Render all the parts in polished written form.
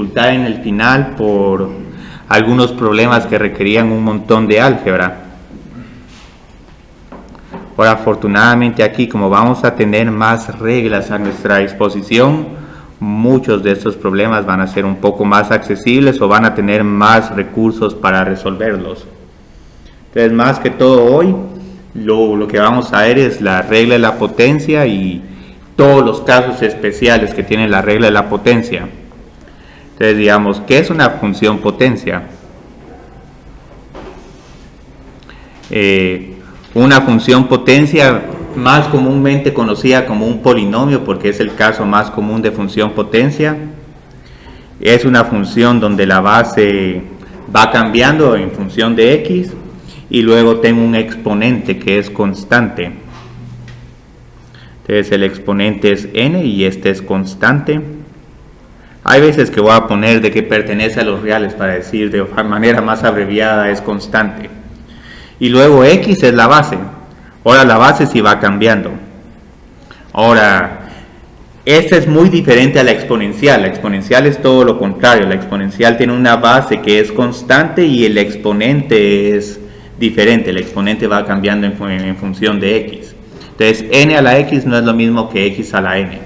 dificultad en el final por algunos problemas que requerían un montón de álgebra. Ahora, afortunadamente aquí, como vamos a tener más reglas a nuestra disposición, muchos de estos problemas van a ser un poco más accesibles o van a tener más recursos para resolverlos. Entonces, más que todo hoy, lo que vamos a ver es la regla de la potencia y todos los casos especiales que tiene la regla de la potencia. Entonces, digamos, ¿qué es una función potencia? Una función potencia, más comúnmente conocida como un polinomio, porque es el caso más común de función potencia, es una función donde la base va cambiando en función de x y luego tengo un exponente que es constante. Entonces el exponente es n y este es constante. Hay veces que voy a poner de que pertenece a los reales para decir de manera más abreviada es constante. Y luego x es la base. Ahora la base sí va cambiando. Ahora, esta es muy diferente a la exponencial. La exponencial es todo lo contrario. La exponencial tiene una base que es constante y el exponente es diferente. El exponente va cambiando en función de x. Entonces n a la x no es lo mismo que x a la n.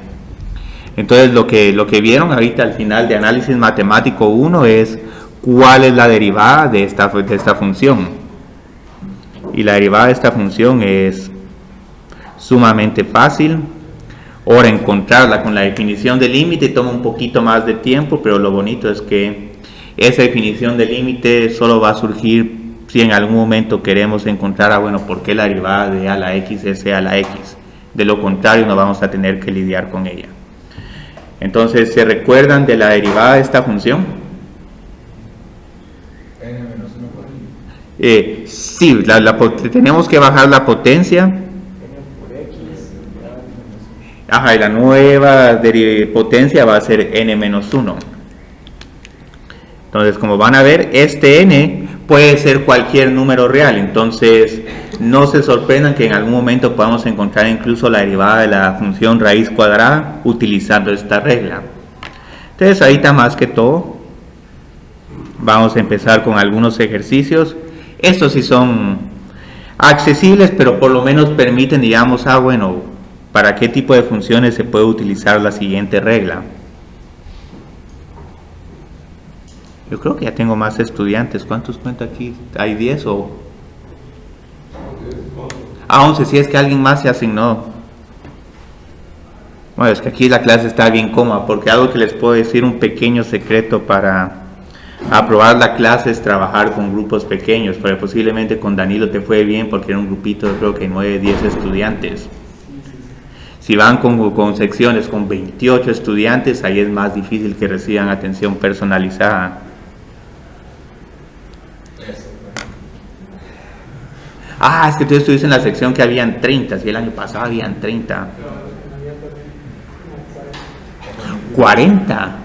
Entonces lo que vieron ahorita al final de análisis matemático 1 es cuál es la derivada de esta función. Y la derivada de esta función es sumamente fácil. Ahora encontrarla con la definición de límite toma un poquito más de tiempo, pero lo bonito es que esa definición de límite solo va a surgir si en algún momento queremos encontrar, ¿por qué la derivada de a a la x es a a la x? De lo contrario no vamos a tener que lidiar con ella. Entonces, ¿se recuerdan de la derivada de esta función? Sí, tenemos que bajar la potencia. Y la nueva potencia va a ser n-1. Entonces, como van a ver, este n puede ser cualquier número real. Entonces, no se sorprendan que en algún momento podamos encontrar incluso la derivada de la función raíz cuadrada utilizando esta regla. Entonces, ahorita más que todo, vamos a empezar con algunos ejercicios. Estos sí son accesibles, pero por lo menos permiten, digamos, para qué tipo de funciones se puede utilizar la siguiente regla. Yo creo que ya tengo más estudiantes. ¿Cuántos cuenta aquí? ¿Hay 10 o...? 11, si es que alguien más se asignó. Bueno, es que aquí la clase está bien cómoda, porque algo que les puedo decir, un pequeño secreto para aprobar la clase es trabajar con grupos pequeños, pero posiblemente con Danilo te fue bien porque era un grupito de creo que 9, 10 estudiantes. Si van con secciones con 28 estudiantes, ahí es más difícil que reciban atención personalizada. Es que tú estuviste en la sección que habían 30, si el año pasado habían 30. 40.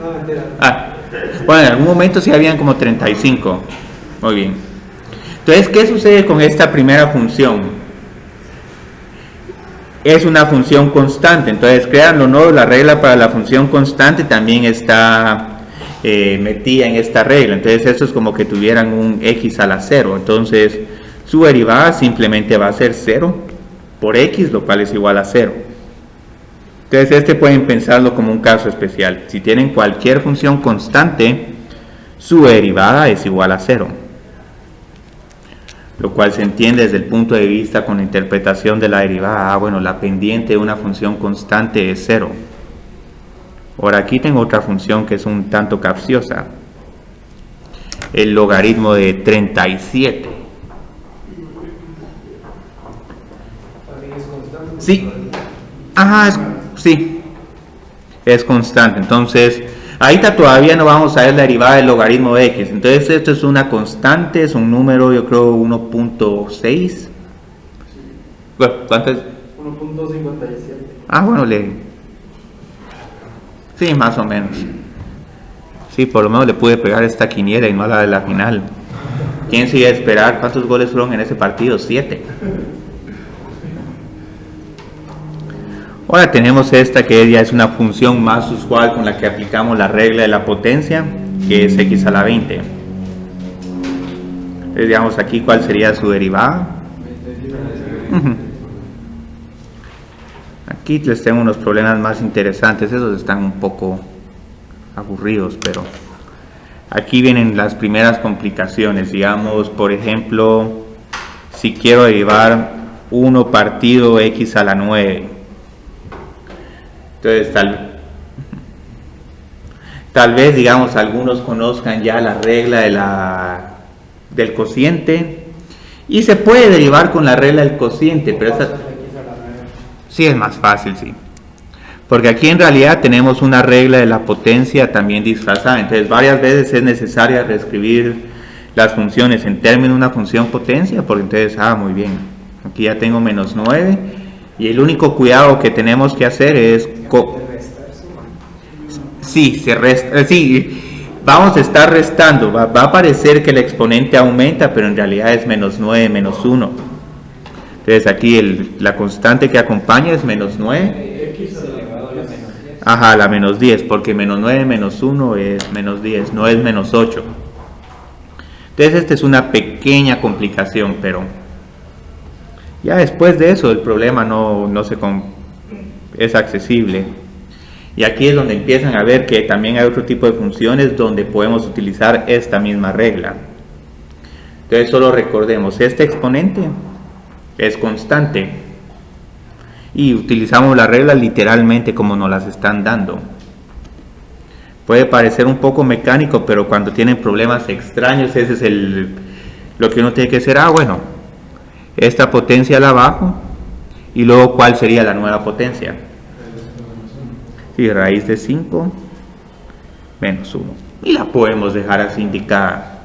Bueno, en algún momento sí habían como 35. Muy bien. Entonces, ¿qué sucede con esta primera función? Es una función constante. Entonces, créanlo o no, la regla para la función constante también está metida en esta regla. Entonces, esto es como que tuvieran un x a la 0. Entonces, su derivada simplemente va a ser 0 por x, lo cual es igual a 0. Entonces, pueden pensarlo como un caso especial. Si tienen cualquier función constante, su derivada es igual a 0. Lo cual se entiende desde el punto de vista con la interpretación de la derivada. La pendiente de una función constante es 0. Ahora aquí tengo otra función que es un tanto capciosa. El logaritmo de 37. Sí. Sí. Es constante. Entonces, ahorita todavía no vamos a ver la derivada del logaritmo de x. Entonces, esto es una constante, es un número, yo creo 1.6. ¿Cuánto es? 1.57. Sí, más o menos. Sí, por lo menos le pude pegar esta quiniela y no a la de la final. ¿Quién se iba a esperar? ¿Cuántos goles fueron en ese partido? 7. Ahora tenemos esta que ya es una función más usual con la que aplicamos la regla de la potencia. que es x a la 20. Entonces, digamos aquí cuál sería su derivada. Aquí les tengo unos problemas más interesantes, esos están un poco aburridos, pero aquí vienen las primeras complicaciones. Digamos, por ejemplo, si quiero derivar 1 partido x a la 9. Entonces tal vez, digamos, algunos conozcan ya la regla del cociente, y se puede derivar con la regla del cociente, pero esa sí es más fácil, sí, porque aquí en realidad tenemos una regla de la potencia también disfrazada. Entonces varias veces es necesaria reescribir las funciones en términos de una función potencia, porque entonces, muy bien, aquí ya tengo menos 9, y el único cuidado que tenemos que hacer es vamos a estar restando, va a parecer que el exponente aumenta, pero en realidad es menos 9 menos 1. Entonces aquí la constante que acompaña es menos 9. X elevado a la menos 10. Ajá, la menos 10, porque menos 9 menos 1 es menos 10, no es menos 8. Entonces esta es una pequeña complicación, pero ya después de eso el problema es accesible. Y aquí es donde empiezan a ver que también hay otro tipo de funciones donde podemos utilizar esta misma regla. Entonces solo recordemos, este exponente es constante y utilizamos la regla literalmente como nos las están dando. Puede parecer un poco mecánico, pero cuando tienen problemas extraños, ese es lo que uno tiene que hacer. Bueno, esta potencia la bajo, y luego ¿cuál sería la nueva potencia? Sí, raíz de 5 menos 1, y la podemos dejar así indicada.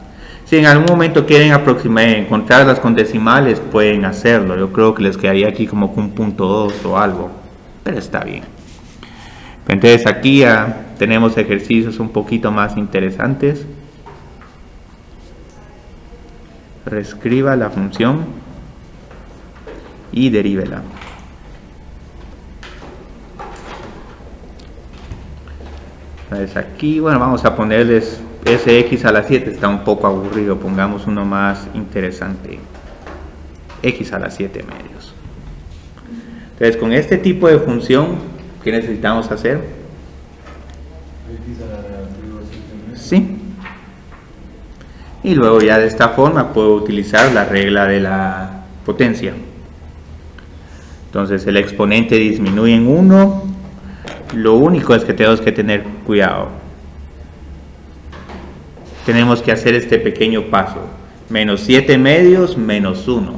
Si en algún momento quieren encontrarlas con decimales, pueden hacerlo. Yo creo que les quedaría aquí como con 1.2 o algo, pero está bien. Entonces aquí ya tenemos ejercicios un poquito más interesantes. Reescriba la función y derívela. Entonces aquí, vamos a ponerles x a la 7, está un poco aburrido, pongamos uno más interesante, x a la 7 medios. Entonces con este tipo de función, ¿qué necesitamos hacer? X a la negativa 7 medios. Sí. Y luego ya de esta forma puedo utilizar la regla de la potencia. Entonces el exponente disminuye en 1, lo único es que tenemos que tener cuidado. Tenemos que hacer este pequeño paso, menos 7 medios menos 1.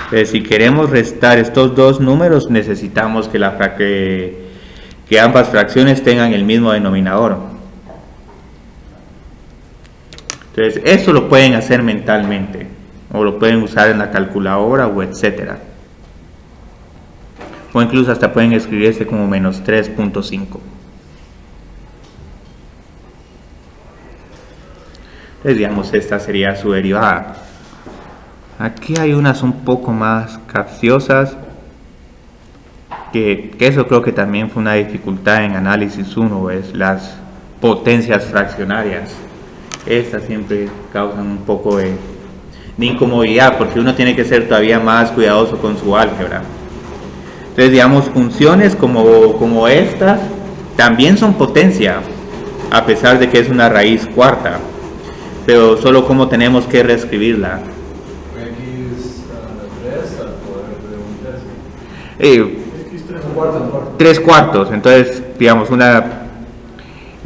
Entonces, si queremos restar estos dos números, necesitamos que ambas fracciones tengan el mismo denominador. Entonces, eso lo pueden hacer mentalmente, o lo pueden usar en la calculadora, o etcétera. O incluso hasta pueden escribirse como menos 3.5. Entonces, digamos, esta sería su derivada. Aquí hay unas un poco más capciosas, que eso creo que también fue una dificultad en análisis 1, es las potencias fraccionarias. Estas siempre causan un poco de incomodidad, porque uno tiene que ser todavía más cuidadoso con su álgebra. Entonces, digamos, funciones como estas también son potencia, a pesar de que es una raíz cuarta, pero solo como tenemos que reescribirla. X a la 3 al poder de un tercio. X 3 cuartos. Entonces, digamos,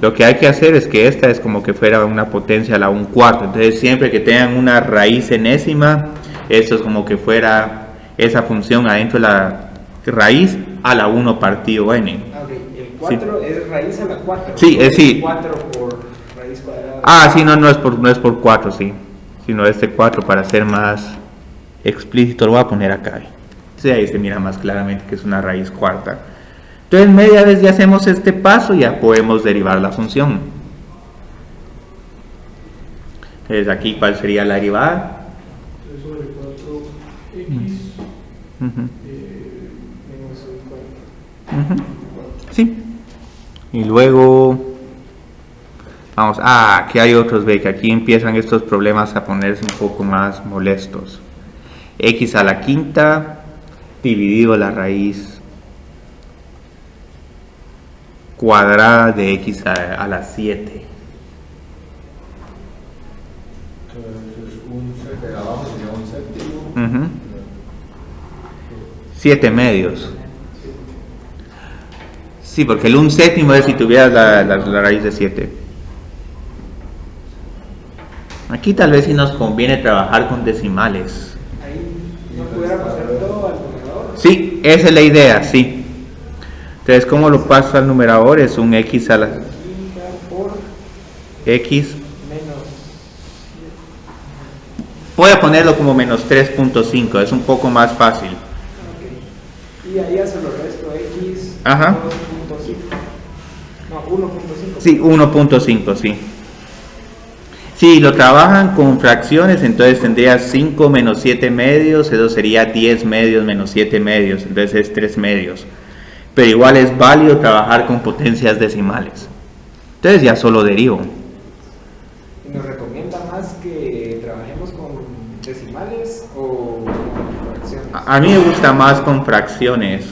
lo que hay que hacer es que esta es como que fuera una potencia a la 1/4. Entonces, siempre que tengan una raíz enésima, esto es como que fuera esa función adentro de la raíz a la 1 partido n. El 4 es raíz a la 4. Sí, sí. 4 por raíz cuadrada. Sí, no es por 4, sí. Sino este 4, para ser más explícito, lo voy a poner acá. Sí, ahí se mira más claramente que es una raíz cuarta. Entonces, media vez ya hacemos este paso, ya podemos derivar la función. Entonces, aquí, ¿cuál sería la derivada? 3 sobre 4x menos 4. Sí. Y luego Vamos, aquí hay otros, ve que aquí empiezan estos problemas a ponerse un poco más molestos. X a la quinta dividido la raíz cuadrada de X a la 7. De abajo sería un séptimo. 7 medios. Sí, porque el 1/7 es si tuvieras la raíz de 7. Aquí tal vez sí nos conviene trabajar con decimales. Ahí no pudiéramos hacer todo al numerador. Sí, esa es la idea, sí. Entonces, ¿cómo lo paso al numerador? Es un X a la Quinta por X. menos. Voy a ponerlo como menos 3.5, es un poco más fácil. Ok. Y ahí ya se lo resto X. Ajá. 2.5. No, 1.5. Sí, 1.5, sí. Si lo trabajan con fracciones, entonces tendría 5 menos 7 medios, eso sería 10 medios menos 7 medios, entonces es 3 medios. Pero igual es válido trabajar con potencias decimales. Entonces ya solo derivo. ¿Y nos recomienda más que trabajemos con decimales o con fracciones? A mí me gusta más con fracciones.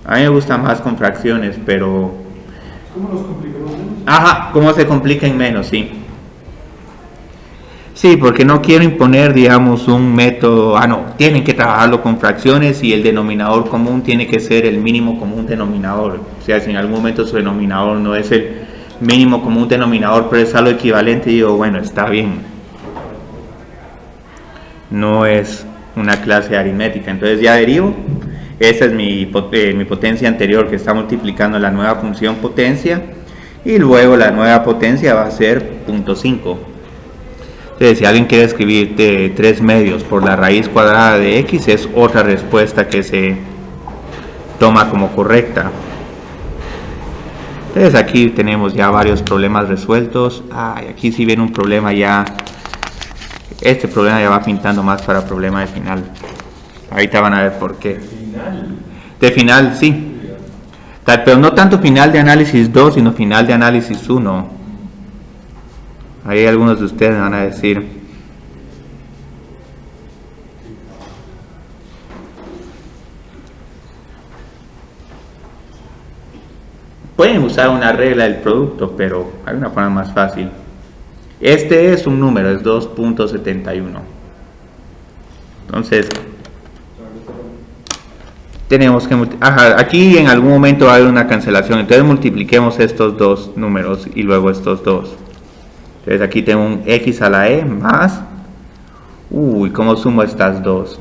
A mí me gusta más con fracciones, pero... ¿Cómo nos complicamos menos? Ajá, ¿cómo se compliquen menos? Sí. Sí, porque no quiero imponer, digamos, un método... no, tienen que trabajarlo con fracciones y el denominador común tiene que ser el mínimo común denominador. O sea, si en algún momento su denominador no es el mínimo común denominador, pero es algo equivalente, digo, bueno, está bien. No es una clase aritmética, entonces ya derivo. Esa es mi potencia anterior que está multiplicando la nueva función potencia, y luego la nueva potencia va a ser 0.5. Entonces, si alguien quiere escribir 3 medios por la raíz cuadrada de X, es otra respuesta que se toma como correcta. Entonces aquí tenemos ya varios problemas resueltos. Aquí sí viene un problema ya. Este problema ya va pintando más para problema de final. Ahorita van a ver por qué. De final, sí. Pero no tanto final de análisis 2, sino final de análisis 1. Ahí algunos de ustedes me van a decir. Pueden usar una regla del producto, pero hay una forma más fácil. Este es un número, es 2.71. Entonces, tenemos que aquí en algún momento va a haber una cancelación, entonces multipliquemos estos dos números y luego estos dos. Entonces aquí tengo un X a la E más, ¿cómo sumo estas dos?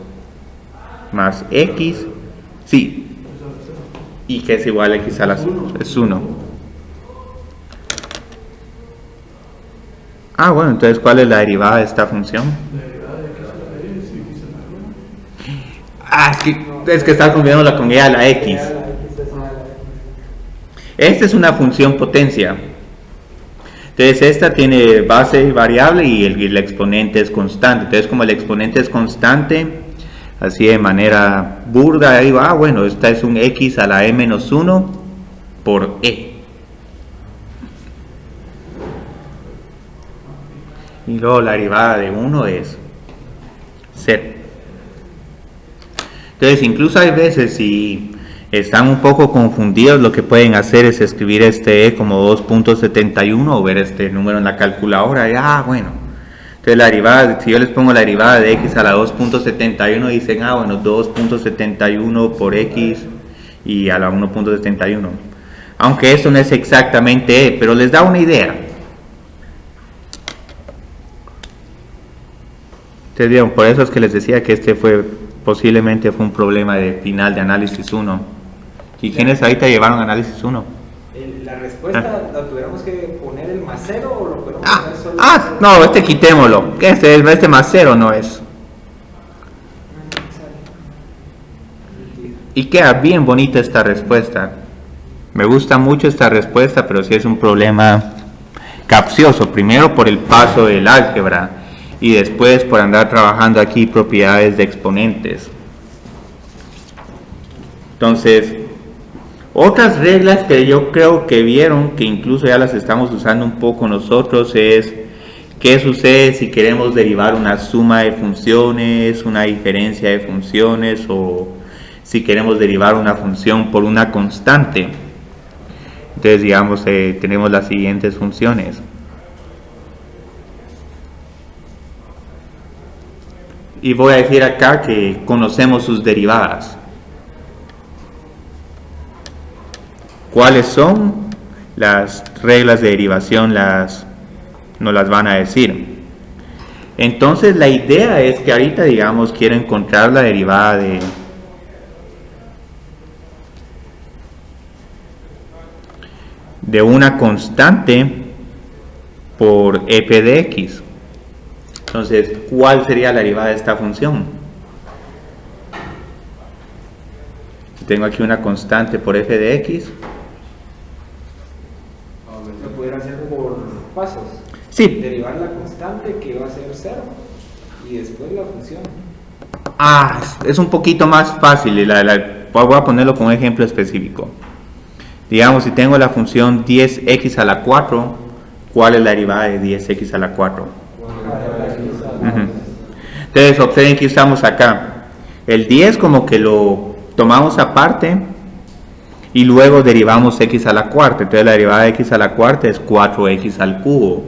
Más X, sí, y que es igual a X a la es 1. Bueno, entonces ¿cuál es la derivada de esta función? Es que está confundiendo la con E a la X. Esta es una función potencia. Entonces esta tiene base variable y el exponente es constante. Entonces como el exponente es constante, así de manera burda, digo, bueno, esta es un X a la E menos 1 por E. Y luego la derivada de 1 es 0. Entonces incluso hay veces si están un poco confundidos, lo que pueden hacer es escribir este E como 2.71 o ver este número en la calculadora y bueno, entonces la derivada, si yo les pongo la derivada de X a la 2.71, dicen bueno, 2.71 por X y a la 1.71, aunque eso no es exactamente E, pero les da una idea. Entonces vieron, por eso es que les decía que este posiblemente fue un problema de final de análisis 1. ¿Y quiénes ahorita llevaron análisis 1? La respuesta la tuviéramos que poner el más 0 o lo podemos poner solo. No, este quitémoslo. Este más 0 no es. Y queda bien bonita esta respuesta. Me gusta mucho esta respuesta, pero sí es un problema capcioso. Primero por el paso del álgebra y después por andar trabajando aquí propiedades de exponentes. Entonces, Otras reglas que yo creo que vieron, que incluso ya las estamos usando un poco nosotros, es qué sucede si queremos derivar una suma de funciones, una diferencia de funciones, o si queremos derivar una función por una constante. Entonces, digamos, tenemos las siguientes funciones. Y voy a decir acá que conocemos sus derivadas. ¿Cuáles son? Las reglas de derivación nos las van a decir. Entonces la idea es que ahorita, digamos, quiero encontrar la derivada de una constante por f de x. Entonces, ¿cuál sería la derivada de esta función? Tengo aquí una constante por f de x. Lo pudiera hacer por pasos. Sí. Derivar la constante que va a ser 0 y después la función. Es un poquito más fácil. Voy a ponerlo con un ejemplo específico. Digamos, si tengo la función 10x a la 4, ¿cuál es la derivada de 10x a la 4? Entonces, observen que estamos acá. El 10 como que lo tomamos aparte y luego derivamos x a la cuarta. Entonces la derivada de x a la cuarta es 4x al cubo.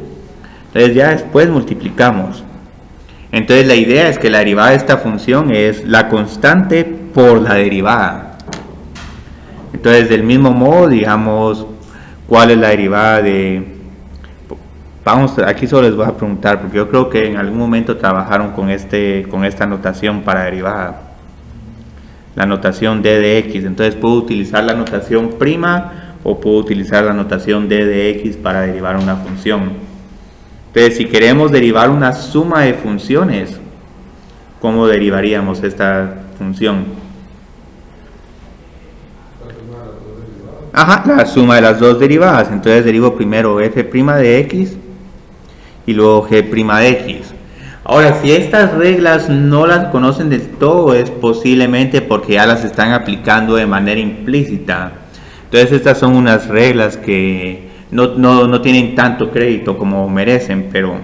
Entonces ya después multiplicamos. Entonces la idea es que la derivada de esta función es la constante por la derivada. Entonces del mismo modo, digamos, ¿cuál es la derivada de...? Aquí solo les voy a preguntar, porque yo creo que en algún momento trabajaron con esta notación para derivada. La notación d de x. Entonces puedo utilizar la notación prima o puedo utilizar la notación d de x para derivar una función. Entonces, si queremos derivar una suma de funciones, ¿cómo derivaríamos esta función? La suma de las dos derivadas. Entonces derivo primero f' de x y luego g' de x. Ahora, si estas reglas no las conocen del todo, es posiblemente porque ya las están aplicando de manera implícita. Entonces estas son unas reglas que no tienen tanto crédito como merecen, pero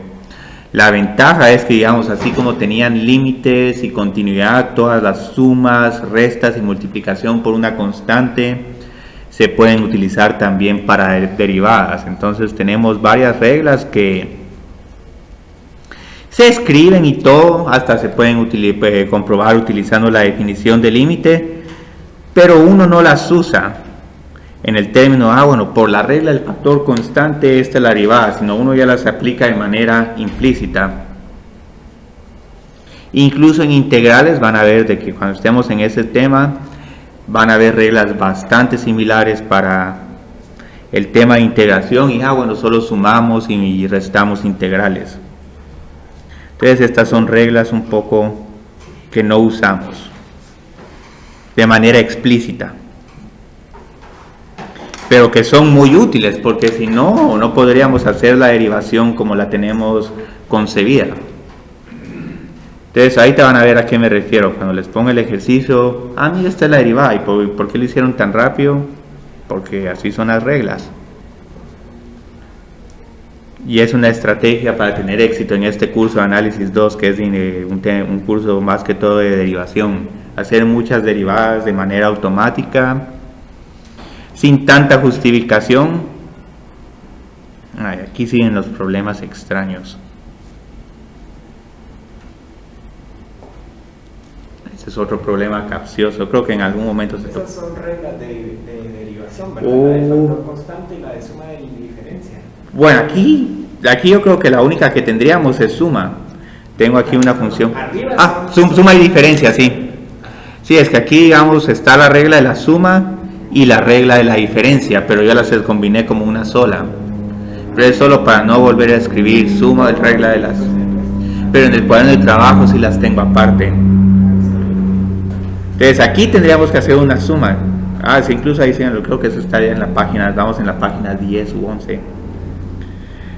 la ventaja es que, digamos, así como tenían límites y continuidad, todas las sumas, restas y multiplicación por una constante se pueden utilizar también para derivadas. Entonces tenemos varias reglas que se escriben y todo, hasta se pueden comprobar utilizando la definición de límite, pero uno no las usa en el término, por la regla del factor constante esta es la derivada, sino uno ya las aplica de manera implícita. Incluso en integrales van a ver de que cuando estemos en ese tema van a haber reglas bastante similares para el tema de integración y solo sumamos y restamos integrales. Entonces estas son reglas un poco que no usamos de manera explícita, pero que son muy útiles, porque si no, no podríamos hacer la derivación como la tenemos concebida. Entonces ahí te van a ver a qué me refiero cuando les pongo el ejercicio. Mira, esta es la derivada. ¿Y por qué lo hicieron tan rápido? Porque así son las reglas. Y es una estrategia para tener éxito en este curso de análisis 2, que es un curso más que todo de derivación. Hacer muchas derivadas de manera automática, sin tanta justificación. Aquí siguen los problemas extraños. Ese es otro problema capcioso. Creo que en algún momento se toca. Esas son reglas de derivación, ¿verdad? La de factor constante y la de suma de diferencia. Bueno, aquí yo creo que la única que tendríamos es suma. Tengo aquí una función. Suma y diferencia, sí. Sí, es que aquí, digamos, está la regla de la suma y la regla de la diferencia, pero yo las combiné como una sola. Pero es solo para no volver a escribir suma y regla de las. Pero en el cuaderno de trabajo sí las tengo aparte. Entonces aquí tendríamos que hacer una suma. Sí, incluso ahí creo que eso estaría en la página, estamos en la página 10 u 11.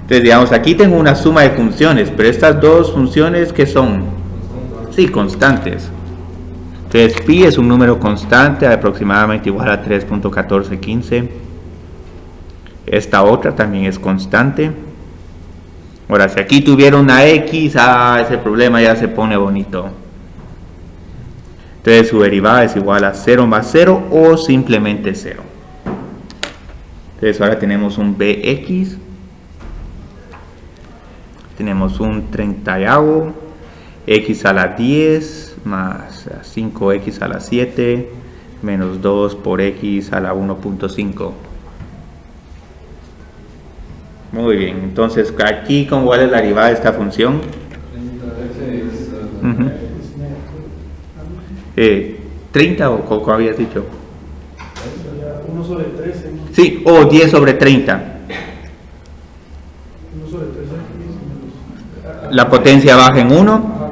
Entonces, digamos, aquí tengo una suma de funciones, pero estas dos funciones, ¿qué son? Sí, constantes. Entonces pi es un número constante aproximadamente igual a 3.1415. Esta otra también es constante. Ahora, si aquí tuviera una x, ese problema ya se pone bonito. Entonces su derivada es igual a 0 más 0 o simplemente 0. Entonces ahora tenemos un bx. Tenemos un 30avo, x a la 10 más 5x a la 7 menos 2 por x a la 1.5. Muy bien, entonces aquí, ¿cuál es la derivada de esta función? 30 o ¿cómo habías dicho? 1 sobre 13. Sí, o 10 sobre 30. 1 sobre 13. La potencia baja en 1.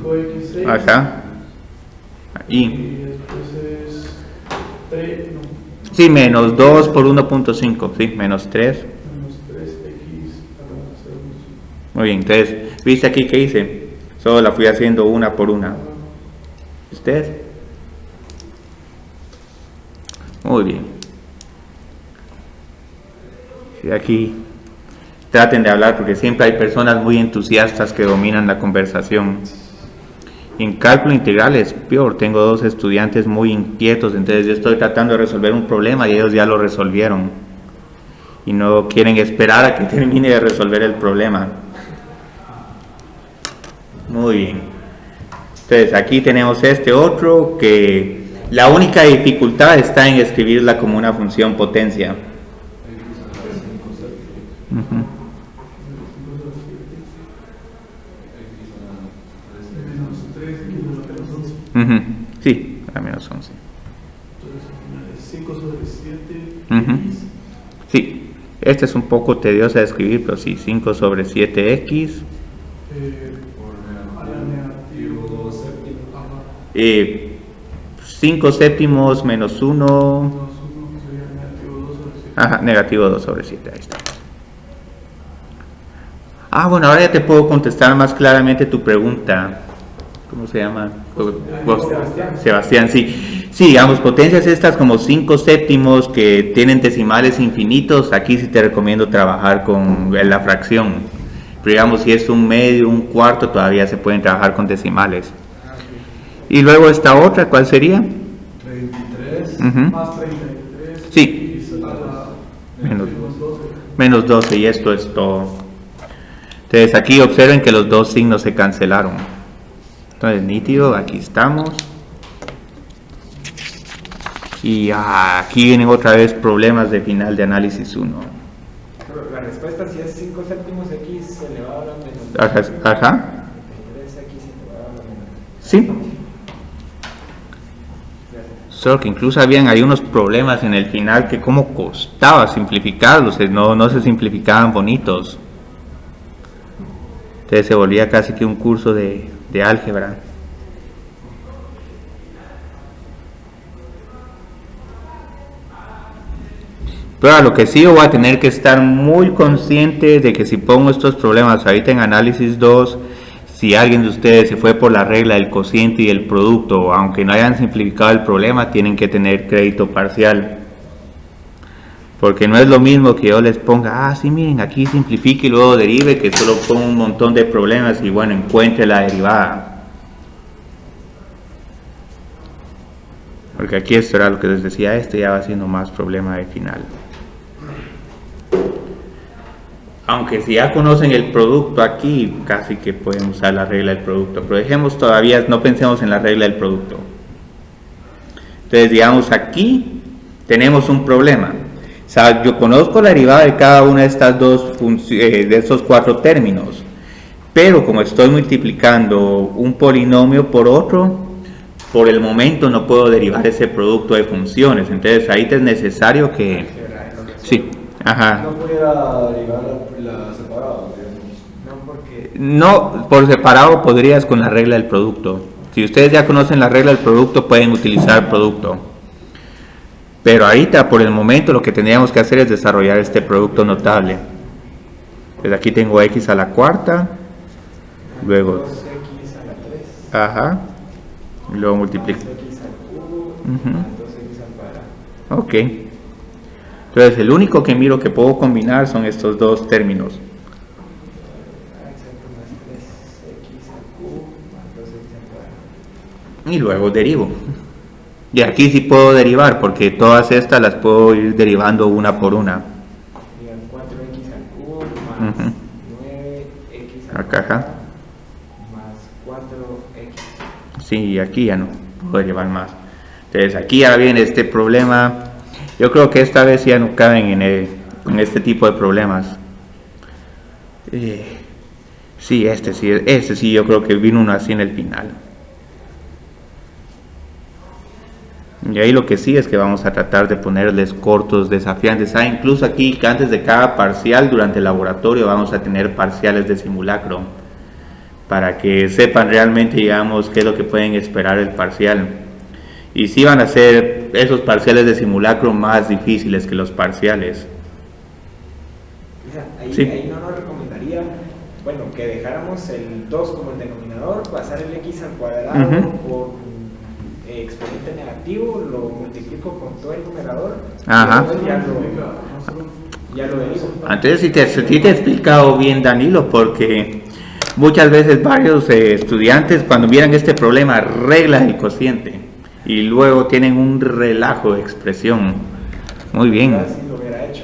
35x6. Acá. Y después es 3, no, Sí, menos 2 por 1.5. Sí, menos 3. menos 3x a la 0. Muy bien, entonces, ¿viste aquí qué hice? Solo la fui haciendo una por una. ¿Ustedes? Muy bien. Sí, aquí traten de hablar porque siempre hay personas muy entusiastas que dominan la conversación. En cálculo integral es peor, tengo dos estudiantes muy inquietos, entonces yo estoy tratando de resolver un problema y ellos ya lo resolvieron y no quieren esperar a que termine de resolver el problema. Muy bien, entonces aquí tenemos este otro que la única dificultad está en escribirla como una función potencia. Sí, a menos 11. Entonces 5 sobre 7x. Sí, esta es un poco tediosa de escribir, pero sí, 5 sobre 7x. A la negativo 2 séptimos. 5 séptimos menos 1. Menos 1 sería negativo 2 sobre 7. Ajá, negativo 2 sobre 7, ahí está. Bueno, ahora ya te puedo contestar más claramente tu pregunta. ¿Cómo se llama? Sebastián, sí. Sí, digamos, potencias estas como 5 séptimos que tienen decimales infinitos, aquí sí te recomiendo trabajar con la fracción. Pero digamos, si es un medio, un cuarto, todavía se pueden trabajar con decimales. Y luego esta otra, ¿cuál sería? 33 más 33. Sí. Menos 12, y esto es todo. Entonces aquí observen que los dos signos se cancelaron. Entonces, nítido, aquí estamos. Y aquí vienen otra vez problemas de final de análisis 1. Pero la respuesta si es 5 séptimos x elevado a la menos 3x elevado a la menos 3. Sí. Solo que incluso hay unos problemas en el final que como costaba simplificarlos, no se simplificaban bonitos. Entonces se volvía casi que un curso de álgebra. Pero a lo que sí voy a tener que estar muy consciente de que si pongo estos problemas ahorita en análisis 2, si alguien de ustedes se fue por la regla del cociente y el producto, aunque no hayan simplificado el problema, tienen que tener crédito parcial. Porque no es lo mismo que yo les ponga, sí, miren, aquí simplifique y luego derive, que solo pongo un montón de problemas y bueno, encuentre la derivada. Porque aquí esto era lo que les decía, ya va siendo más problema de final. Aunque si ya conocen el producto aquí, casi que pueden usar la regla del producto. Pero dejemos todavía, no pensemos en la regla del producto. Entonces, digamos, aquí tenemos un problema. O sea, yo conozco la derivada de cada una de estas de estos 4 términos, pero como estoy multiplicando un polinomio por otro, por el momento no puedo derivar ese producto de funciones. Entonces ahí es necesario que... Sí, ajá. ¿No pudiera derivar la separada? No, porque... No, por separado podrías con la regla del producto. Si ustedes ya conocen la regla del producto, pueden utilizar producto. Pero ahorita, por el momento, lo que tendríamos que hacer es desarrollar este producto notable. Pues aquí tengo x a la cuarta, luego 2x a la 3. Ajá. Y luego multiplico. Más x al cubo más 2x al cuadrado. Ok. Entonces el único que miro que puedo combinar son estos dos términos. Exacto, más 3x al cubo más 2x al cuadrado. Y luego derivo. Y aquí sí puedo derivar porque todas estas las puedo ir derivando una por una. Digan 4x al cubo más 9x al Acá, cuadrado más 4x. Sí, y aquí ya no puedo derivar más. Entonces aquí ya viene este problema. Yo creo que esta vez ya no caben en este tipo de problemas. Sí, este sí, yo creo que vino uno así en el final. Y ahí lo que sí es que vamos a tratar de ponerles cortos desafiantes. Incluso aquí que antes de cada parcial durante el laboratorio vamos a tener parciales de simulacro para que sepan realmente, digamos, qué es lo que pueden esperar el parcial. Y sí van a ser esos parciales de simulacro más difíciles que los parciales. Ahí, Sí. ahí no nos recomendaría, bueno, que dejáramos el 2 como el denominador, pasar el x al cuadrado por exponente negativo, lo multiplico con todo el numerador. Ajá. Y ya lo derivo. Entonces sí te he explicado bien, Danilo, porque muchas veces varios estudiantes cuando miran este problema arreglan el cociente y luego tienen un relajo de expresión. Muy bien. Así lo hubiera hecho.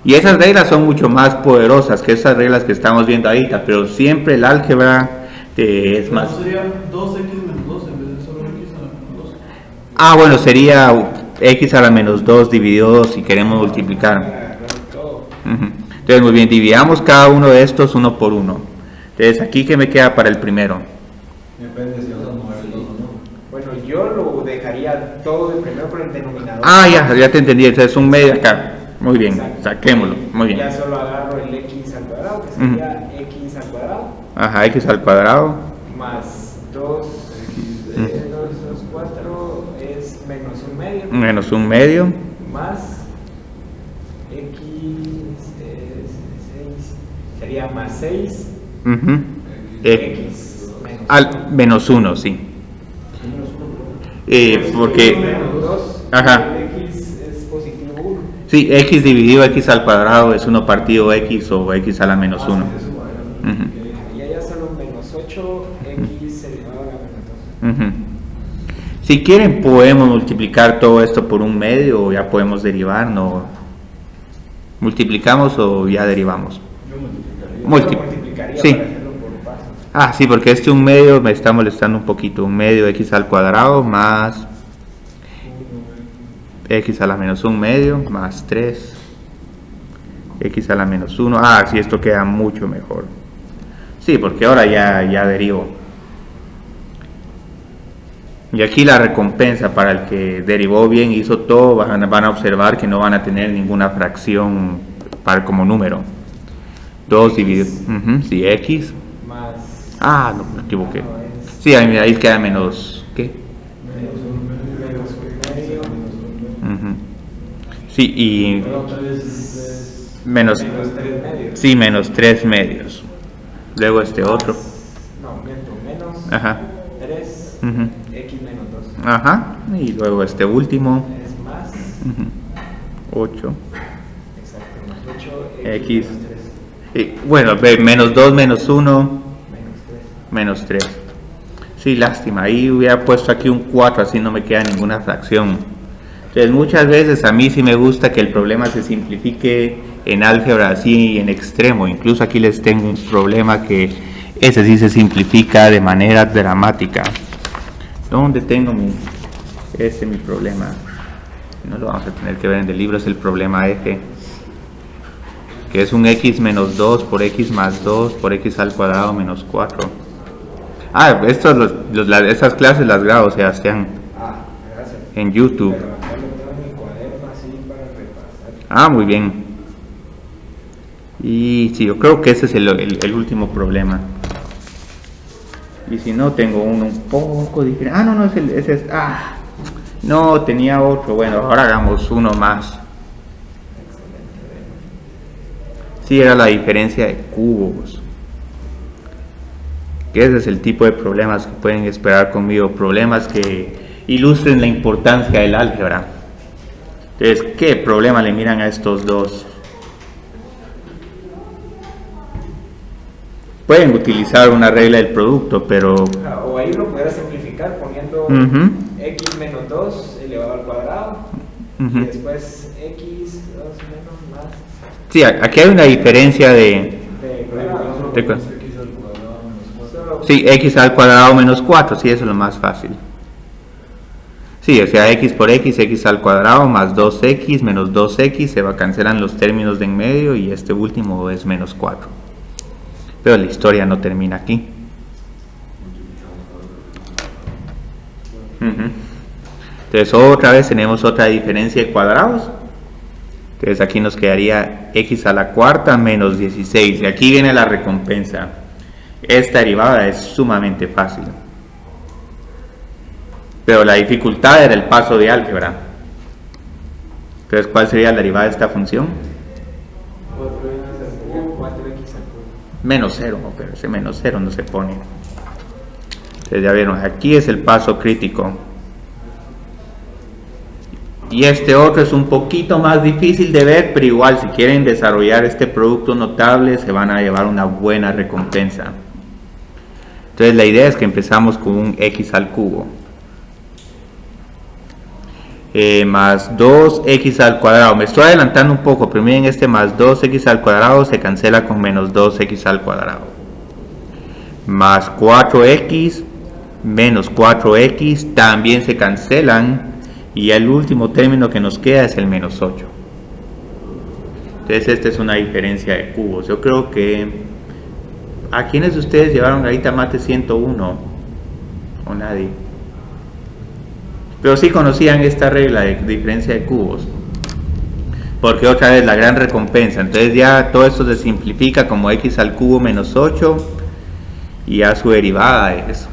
Y esas reglas son mucho más poderosas que esas reglas que estamos viendo ahorita, pero siempre el álgebra es más... Sería 2x menos 2 en vez de solo x a la menos 2. Ah, bueno, sería x a la menos 2 dividido 2 si queremos multiplicar. Entonces, muy bien, dividamos cada uno de estos uno por uno. Entonces, aquí, ¿qué me queda para el primero? Depende si vas a mover el 2 o no. Bueno, yo lo dejaría todo de primero por el denominador. Ah, ya te entendí, entonces un medio acá. Muy bien, Exacto. saquémoslo, muy bien. Ya solo agarro el x al cuadrado, que sería x al cuadrado, Ajá, x al cuadrado. más 2, 2, 4 es menos un medio, Menos un medio. más x es 6, sería más 6, Ujú. x menos Menos 1, sí. Porque... menos 2, Ajá. x es positivo 1. Sí, x dividido x al cuadrado es 1 partido x o x a la menos 1. Y allá solo menos 8, x elevado a la menos 2. Si quieren podemos multiplicar todo esto por un medio o ya podemos derivar, ¿no? ¿Multiplicamos o ya derivamos? Yo multiplicaría Sí. para hacerlo por pasos. Sí, porque un medio me está molestando un poquito. Un medio x al cuadrado más x a la menos un medio más 3 x a la menos 1. Sí, esto queda mucho mejor. Sí, porque ahora ya derivo. Y aquí la recompensa para el que derivó bien, hizo todo, van a observar que no van a tener ninguna fracción como número. 2 dividido, sí, x. Más. No, me equivoqué. No, es Sí, ahí queda menos, ¿qué? menos un medio. Sí, y menos, 3 medios. sí, menos 3 medios. Luego este otro. No, miento, menos Ajá. 3, Ujú. x menos 2. Ajá. Y luego este último. Es más, 8. exacto, más 8, X. menos 3. Bueno, menos 2 menos 1 Menos 3. menos 3. Sí, lástima. Ahí hubiera puesto aquí un 4, así no me queda ninguna fracción. Entonces muchas veces a mí sí me gusta que el problema se simplifique en álgebra así en extremo. Incluso aquí les tengo un problema que ese sí se simplifica de manera dramática. ¿Dónde tengo mi problema? No lo vamos a tener que ver en el libro, es el problema F, que es un x menos 2 por x más 2 por x al cuadrado menos 4. Estas clases las grabo, Sebastián, Gracias. en YouTube. Pero acá lo tengo en mi cuaderno así para repasar. Muy bien. Y sí, yo creo que ese es el último problema. Y si no, tengo uno un poco diferente. No, ese es... no, tenía otro. Bueno, ahora hagamos uno más. Sí, era la diferencia de cubos. Que ese es el tipo de problemas que pueden esperar conmigo, problemas que ilustren la importancia del álgebra. Entonces, ¿qué problema le miran a estos dos? Pueden utilizar una regla del producto, pero... O ahí lo pudiera simplificar poniendo x menos 2 elevado al cuadrado, y después x 2 menos más... Sí, aquí hay una diferencia sí, x al cuadrado menos 4, sí, eso es lo más fácil. Sí, o sea, x por x al cuadrado más 2x menos 2x, se cancelan los términos de en medio y este último es menos 4. Pero la historia no termina aquí. Entonces otra vez tenemos otra diferencia de cuadrados. Entonces aquí nos quedaría x a la cuarta menos 16. Y aquí viene la recompensa. Esta derivada es sumamente fácil. Pero la dificultad era el paso de álgebra. Entonces, ¿cuál sería la derivada de esta función? Menos 0, pero ese menos 0 no se pone. Entonces ya vieron, aquí es el paso crítico. Y este otro es un poquito más difícil de ver, pero igual si quieren desarrollar este producto notable se van a llevar una buena recompensa. Entonces la idea es que empezamos con un x al cubo. Más 2x al cuadrado. Me estoy adelantando un poco, pero miren, este más 2x al cuadrado se cancela con menos 2x al cuadrado. Más 4x menos 4x también se cancelan. Y el último término que nos queda es el menos 8. Entonces esta es una diferencia de cubos. Yo creo que... ¿A quiénes de ustedes llevaron ahorita mate 101? ¿O nadie? Pero sí conocían esta regla de diferencia de cubos. Porque otra vez la gran recompensa. Entonces ya todo esto se simplifica como x al cubo menos 8. Y ya su derivada es...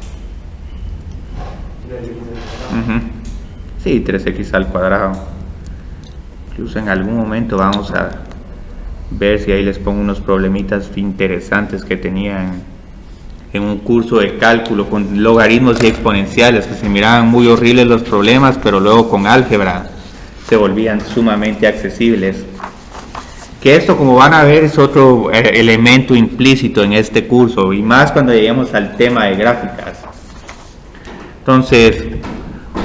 Sí, 3x al cuadrado. Incluso en algún momento vamos a ver si ahí les pongo unos problemitas interesantes que tenían en un curso de cálculo con logaritmos y exponenciales, que se miraban muy horribles los problemas, pero luego con álgebra se volvían sumamente accesibles. Que esto, como van a ver, es otro elemento implícito en este curso, y más cuando lleguemos al tema de gráficas. Entonces,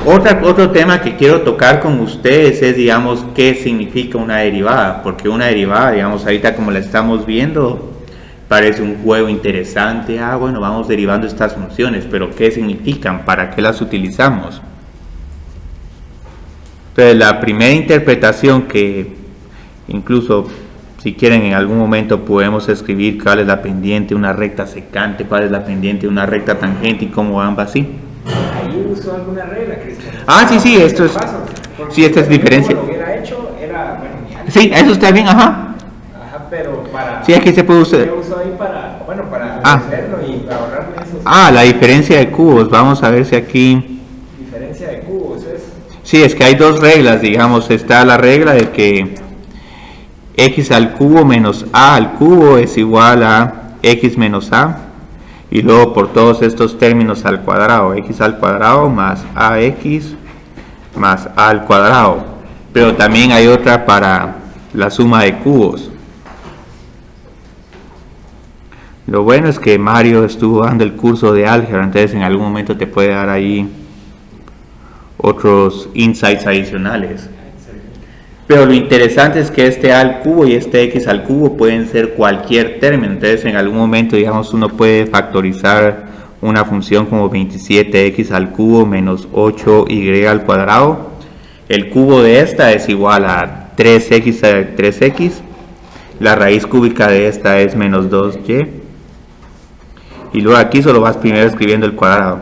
otro tema que quiero tocar con ustedes es, digamos, qué significa una derivada, porque una derivada, digamos, ahorita como la estamos viendo, parece un juego interesante. Bueno, vamos derivando estas funciones, pero ¿qué significan? ¿Para qué las utilizamos? Entonces, la primera interpretación, que incluso si quieren en algún momento podemos escribir cuál es la pendiente de una recta secante, cuál es la pendiente de una recta tangente y cómo ambas así. Ahí usó alguna regla, Cristian. Sí, esto es... Sí, esta es diferencia. Lo hubiera hecho, era... Bueno, sí, eso está bien, pero para... Sí, aquí se puede usar... Yo uso ahí para hacerlo y para ahorrarme eso. La diferencia de cubos. Vamos a ver si aquí... Diferencia de cubos es... Sí, es que hay dos reglas, digamos. Está la regla de que x al cubo menos a al cubo es igual a x menos a. Y luego por todos estos términos al cuadrado, x al cuadrado más ax más a al cuadrado. Pero también hay otra para la suma de cubos. Lo bueno es que Mario estuvo dando el curso de álgebra, entonces en algún momento te puede dar ahí otros insights adicionales. Pero lo interesante es que este a al cubo y este x al cubo pueden ser cualquier término. Entonces en algún momento, digamos, uno puede factorizar una función como 27x al cubo menos 8y al cuadrado. El cubo de esta es igual a 3x a 3x. La raíz cúbica de esta es menos 2y. Y luego aquí solo vas primero escribiendo el cuadrado.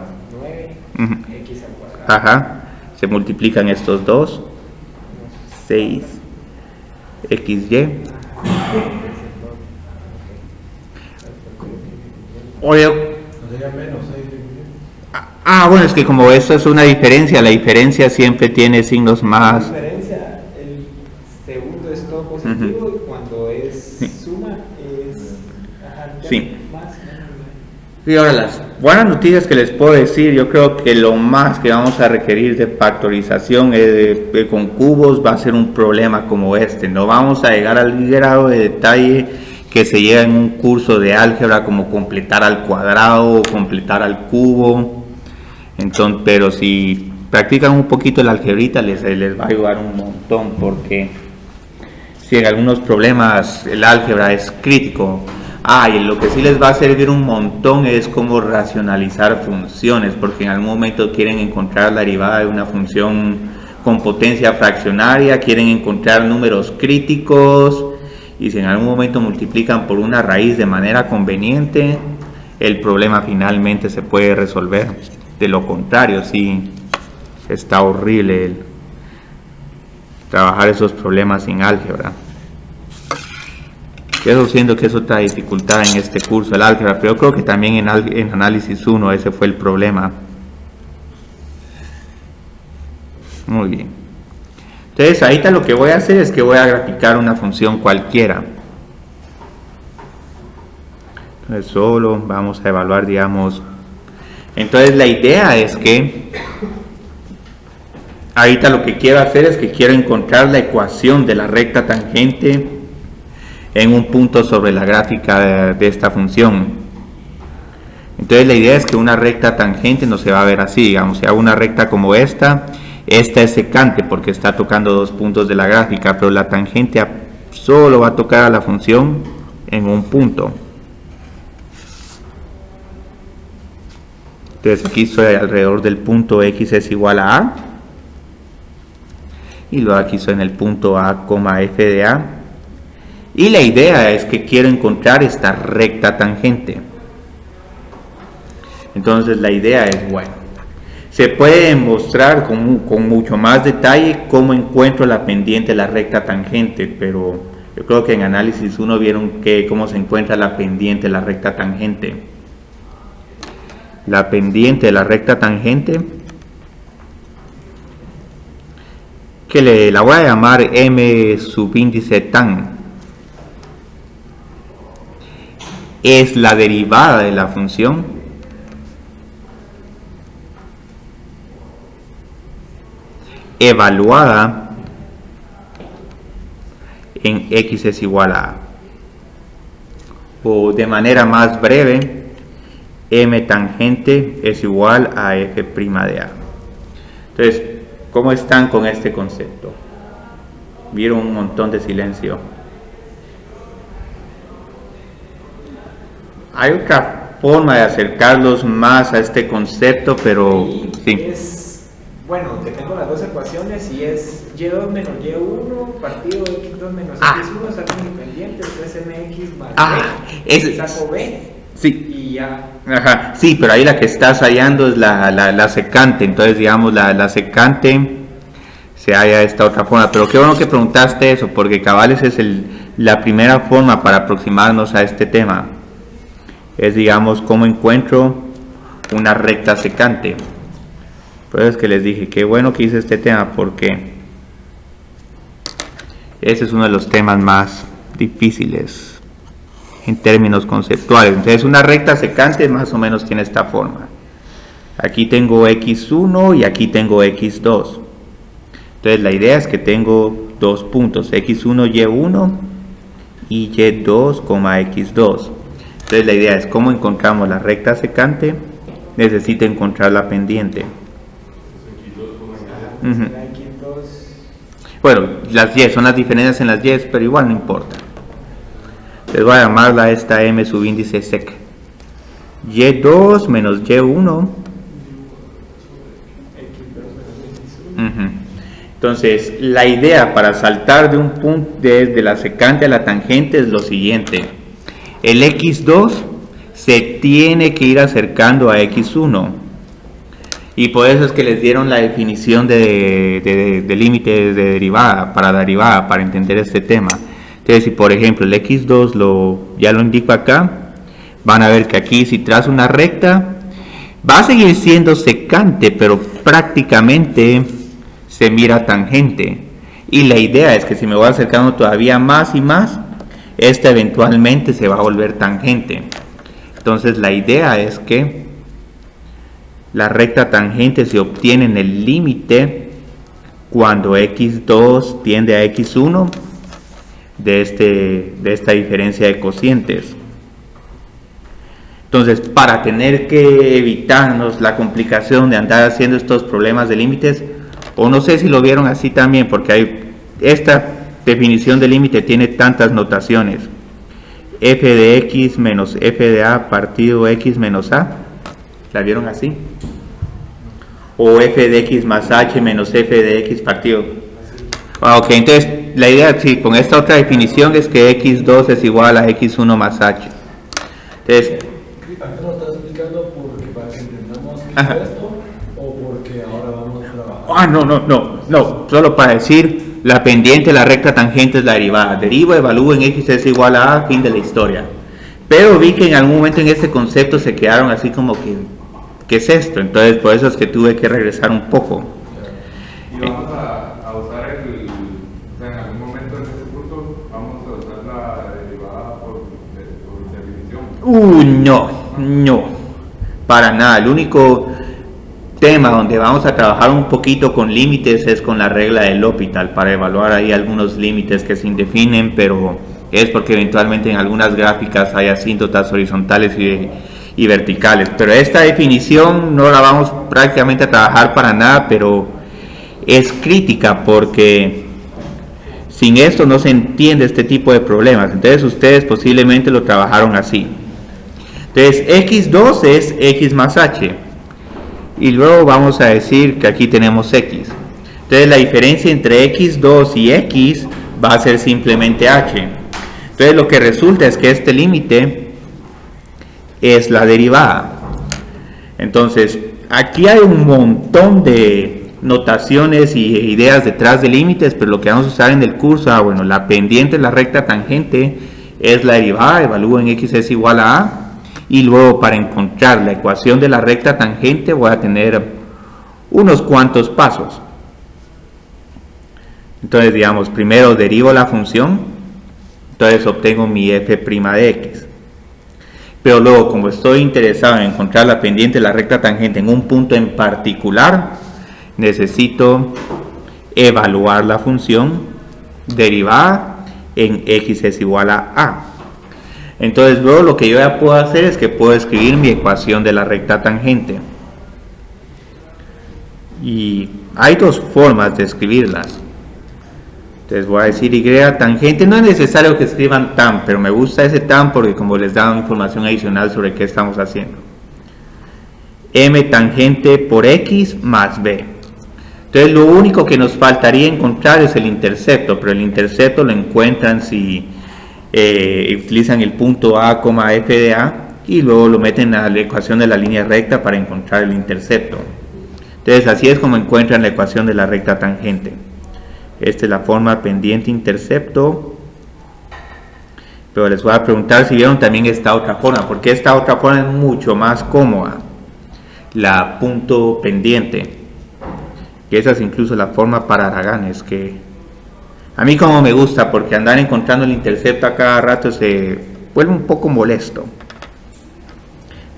9x al cuadrado. Se multiplican estos dos. 6xy. Bueno, es que como esto es una diferencia, la diferencia siempre tiene signos más. La diferencia, el segundo es todo positivo y cuando es suma es sí. más. Y ahora las buenas noticias que les puedo decir, yo creo que lo más que vamos a requerir de factorización con cubos va a ser un problema como este. No vamos a llegar al grado de detalle que se llega en un curso de álgebra como completar al cuadrado o completar al cubo. Entonces, pero si practican un poquito la algebrita les va a ayudar un montón, porque si en algunos problemas el álgebra es crítico. Y lo que sí les va a servir un montón es cómo racionalizar funciones, porque en algún momento quieren encontrar la derivada de una función con potencia fraccionaria, quieren encontrar números críticos, y si en algún momento multiplican por una raíz de manera conveniente, el problema finalmente se puede resolver. De lo contrario, sí, está horrible trabajar esos problemas sin álgebra. Yo siento que es otra dificultad en este curso, el álgebra, pero yo creo que también en análisis 1 ese fue el problema. Muy bien. Entonces ahorita lo que voy a hacer es que voy a graficar una función cualquiera. Entonces solo vamos a evaluar, digamos. Entonces la idea es que ahorita lo que quiero hacer es que quiero encontrar la ecuación de la recta tangente en un punto sobre la gráfica de esta función. Entonces la idea es que una recta tangente no se va a ver así, digamos, si hago una recta como esta es secante porque está tocando dos puntos de la gráfica, pero la tangente solo va a tocar a la función en un punto. Entonces aquí estoy alrededor del punto x es igual a a, y luego aquí estoy en el punto a, f de a. Y la idea es que quiero encontrar esta recta tangente. Entonces la idea es, bueno, se puede demostrar con mucho más detalle cómo encuentro la pendiente de la recta tangente, pero yo creo que en análisis 1 vieron cómo se encuentra la pendiente de la recta tangente. La pendiente de la recta tangente, que la voy a llamar m subíndice tan, es la derivada de la función evaluada en x es igual a a, o de manera más breve, m tangente es igual a f' de a. Entonces, ¿cómo están con este concepto? Vieron un montón de silencio. Hay otra forma de acercarlos más a este concepto, pero sí. Bueno, que tengo las dos ecuaciones y es y2 menos y1 partido x2 menos x1 saco independientes, entonces mx más b, saco b. Sí. Y ya. Ajá, sí, pero ahí la que estás hallando es la secante, entonces digamos la secante se halla de esta otra forma, pero qué bueno que preguntaste eso, porque cabales es la primera forma para aproximarnos a este tema. Es, digamos, cómo encuentro una recta secante. Por eso es que les dije, qué bueno que hice este tema, porque ese es uno de los temas más difíciles en términos conceptuales. Entonces una recta secante más o menos tiene esta forma. Aquí tengo x1 y aquí tengo x2. Entonces la idea es que tengo dos puntos, x1, y1 y y2, x2. Entonces la idea es cómo encontramos la recta secante. Necesito encontrar la pendiente. Bueno, las y son las diferencias en las y, pero igual no importa. Les voy a llamarla esta m subíndice sec. y2 menos y1. Entonces la idea para saltar de un punto desde la secante a la tangente es lo siguiente: el x2 se tiene que ir acercando a x1, y por eso es que les dieron la definición de límite de derivada para entender este tema. Entonces, si por ejemplo el x2 ya lo indico acá, van a ver que aquí si trazo una recta va a seguir siendo secante, pero prácticamente se mira tangente, y la idea es que si me voy acercando todavía más y más, esta eventualmente se va a volver tangente. Entonces la idea es que la recta tangente se obtiene en el límite cuando x2 tiende a x1 de esta diferencia de cocientes. Entonces, para tener que evitarnos la complicación de andar haciendo estos problemas de límites, o no sé si lo vieron así también, porque esta definición de límite tiene tantas notaciones. F de x menos f de a partido x menos a, ¿la vieron así? O f de x más h menos f de x partido. Ok, entonces la idea, sí, con esta otra definición es que x2 es igual a x1 más h. Entonces, ¿Acá nos estás explicando porque para que entendamos esto o porque ahora vamos a trabajar? No, solo para decir la pendiente, la recta tangente es la derivada. Derivo, evalúo en x es igual a fin de la historia. Pero vi que en algún momento en este concepto se quedaron así como que, ¿qué es esto? Entonces por eso es que tuve que regresar un poco. Y vamos a usar o sea, en algún momento en este curso vamos a usar la derivada por definición. No, para nada. El único tema donde vamos a trabajar un poquito con límites es con la regla del L'Hopital, para evaluar ahí algunos límites que se indefinen, pero es porque eventualmente en algunas gráficas hay asíntotas horizontales y verticales. Pero esta definición no la vamos prácticamente a trabajar para nada, pero es crítica porque sin esto no se entiende este tipo de problemas. Entonces ustedes posiblemente lo trabajaron así. Entonces x2 es x más h y luego vamos a decir que aquí tenemos x. Entonces la diferencia entre x2 y x va a ser simplemente h. Entonces lo que resulta es que este límite es la derivada. Entonces aquí hay un montón de notaciones y ideas detrás de límites, pero lo que vamos a usar en el curso, bueno, la pendiente, la recta tangente es la derivada, evalúo en x es igual a a. Y luego para encontrar la ecuación de la recta tangente voy a tener unos cuantos pasos. Entonces digamos, primero derivo la función, entonces obtengo mi f' de x. Pero luego, como estoy interesado en encontrar la pendiente de la recta tangente en un punto en particular, necesito evaluar la función derivada en x es igual a a. Entonces luego lo que yo ya puedo hacer es que puedo escribir mi ecuación de la recta tangente. Y hay dos formas de escribirlas. Entonces voy a decir y tangente, no es necesario que escriban tan, pero me gusta ese tan porque como les da información adicional sobre qué estamos haciendo. M tangente por x más b. Entonces lo único que nos faltaría encontrar es el intercepto, pero el intercepto lo encuentran si utilizan el punto A, f de a y luego lo meten a la ecuación de la línea recta para encontrar el intercepto. Entonces así es como encuentran la ecuación de la recta tangente. Esta es la forma pendiente intercepto, pero les voy a preguntar si vieron también esta otra forma, porque esta otra forma es mucho más cómoda, la punto pendiente, que esa es incluso la forma para haraganes, que a mí como me gusta, porque andar encontrando el intercepto a cada rato se vuelve un poco molesto.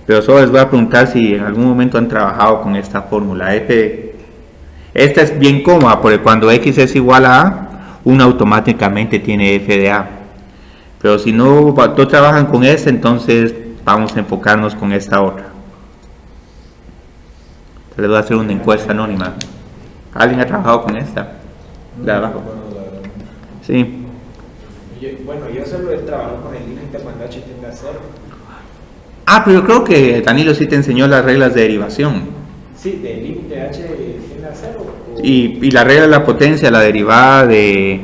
Pero solo les voy a preguntar si en algún momento han trabajado con esta fórmula. Esta es bien cómoda, porque cuando x es igual a a, uno automáticamente tiene f de a. Pero si no trabajan con esta, entonces vamos a enfocarnos con esta otra. Les voy a hacer una encuesta anónima. ¿Alguien ha trabajado con esta? De abajo. Sí. Bueno, yo solo he trabajado con el límite cuando h tiende a 0. Pero yo creo que Danilo sí te enseñó las reglas de derivación. Sí, del límite h tiende a 0. Y la regla de la potencia, la derivada de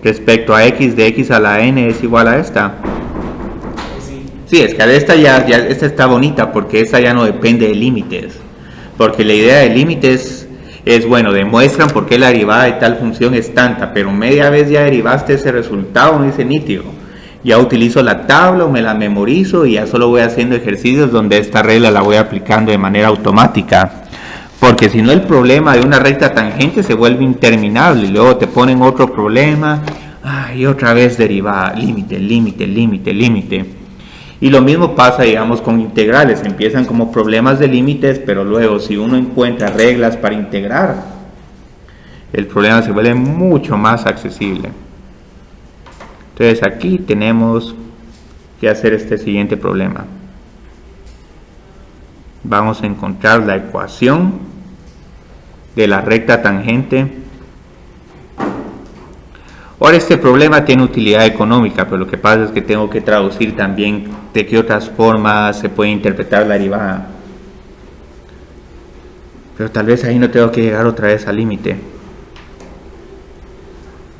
respecto a x de x a la n es igual a esta. Sí, es que esta esta está bonita porque esta ya no depende de límites. Porque la idea de límites es, bueno, demuestran por qué la derivada de tal función es tanta, pero media vez ya derivaste ese resultado, me dice nítido. Ya utilizo la tabla o me la memorizo y ya solo voy haciendo ejercicios donde esta regla la voy aplicando de manera automática. Porque si no, el problema de una recta tangente se vuelve interminable y luego te ponen otro problema, y otra vez derivada, límite. Y lo mismo pasa, digamos, con integrales. Empiezan como problemas de límites, pero luego si uno encuentra reglas para integrar, el problema se vuelve mucho más accesible. Entonces aquí tenemos que hacer este siguiente problema. Vamos a encontrar la ecuación de la recta tangente. Ahora este problema tiene utilidad económica, pero lo que pasa es que tengo que traducir también de qué otras formas se puede interpretar la derivada. Pero tal vez ahí no tengo que llegar otra vez al límite.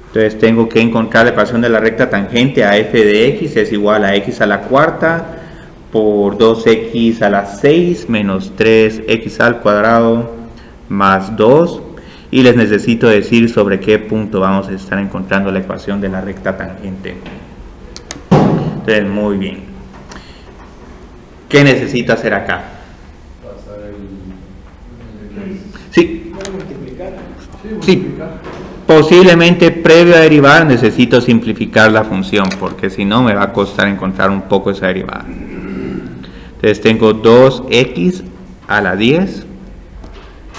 Entonces tengo que encontrar la ecuación de la recta tangente a f de x es igual a x a la cuarta por 2x a la 6 menos 3x al cuadrado más 2. Y les necesito decir sobre qué punto vamos a estar encontrando la ecuación de la recta tangente. Entonces, muy bien. ¿Qué necesito hacer acá? Pasar Sí. Multiplicar. Sí. Posiblemente previo a derivar necesito simplificar la función, porque si no me va a costar encontrar un poco esa derivada. Entonces tengo 2x a la 10.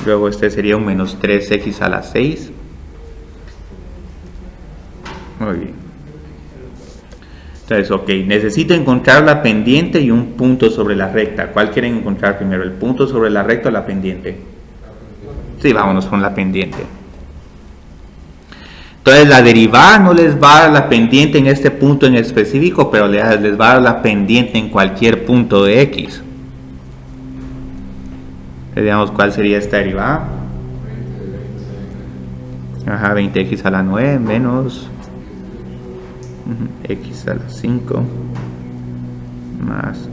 Luego este sería un menos 3x a la 6. Muy bien. Entonces, ok, necesito encontrar la pendiente y un punto sobre la recta. ¿Cuál quieren encontrar primero? ¿El punto sobre la recta o la pendiente? Sí, vámonos con la pendiente. Entonces la derivada no les va a dar la pendiente en este punto en específico, pero les va a dar la pendiente en cualquier punto de x. Veamos cuál sería esta derivada. Ajá, 20x a la 9 menos x a la 5 más.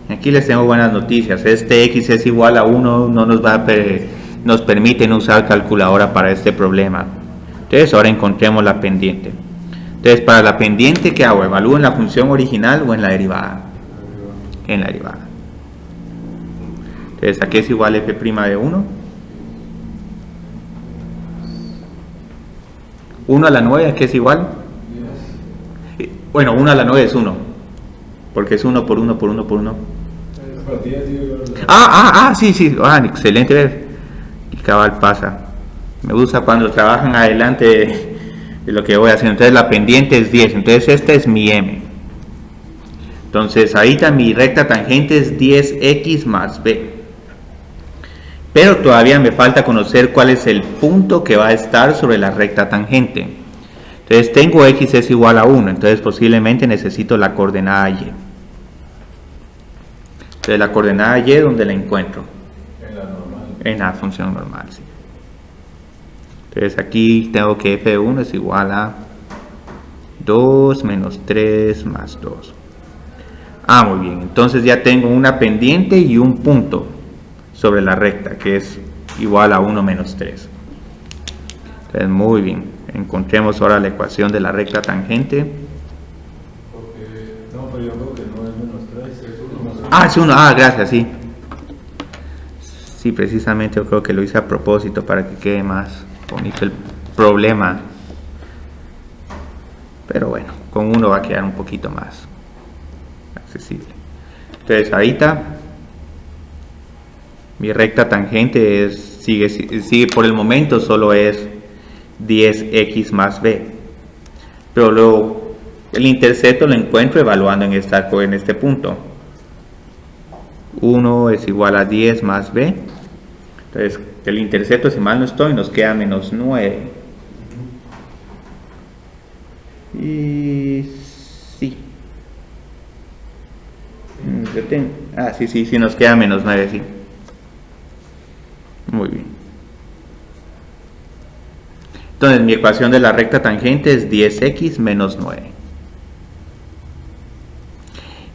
Aquí les tengo buenas noticias. Este x es igual a 1, no nos permiten usar calculadora para este problema. Entonces ahora encontremos la pendiente. Entonces para la pendiente, ¿qué hago? ¿Evalúo en la función original o en la derivada? En la derivada. Entonces aquí es igual a f' de 1. 1 a la 9, ¿a qué es igual? Bueno, 1 a la 9 es 1. Porque es 1 por 1 por 1 por 1. Sí. Excelente. Y cabal pasa. Me gusta cuando trabajan adelante de lo que voy a hacer. Entonces la pendiente es 10. Entonces esta es mi m. Entonces ahorita mi recta tangente es 10x más b. Pero todavía me falta conocer cuál es el punto que va a estar sobre la recta tangente. Entonces tengo x es igual a 1, entonces posiblemente necesito la coordenada y. Entonces la coordenada y, ¿dónde la encuentro? En la normal. En la función normal, sí. Entonces aquí tengo que f de 1 es igual a 2 menos 3 más 2. Muy bien, entonces ya tengo una pendiente y un punto sobre la recta, que es igual a 1 menos 3. Entonces, muy bien. Encontremos ahora la ecuación de la recta tangente. Pero yo creo que no es menos 3, es 1. Es 1. Gracias, sí. Sí, precisamente yo creo que lo hice a propósito para que quede más bonito el problema. Pero bueno, con 1 va a quedar un poquito más accesible. Entonces, ahorita mi recta tangente sigue por el momento solo es 10x más b, pero luego el intercepto lo encuentro evaluando en este punto. 1 es igual a 10 más b, entonces el intercepto, si mal no estoy, nos queda menos 9. Y sí, sí, nos queda menos 9, sí. Muy bien. Entonces mi ecuación de la recta tangente es 10x menos 9.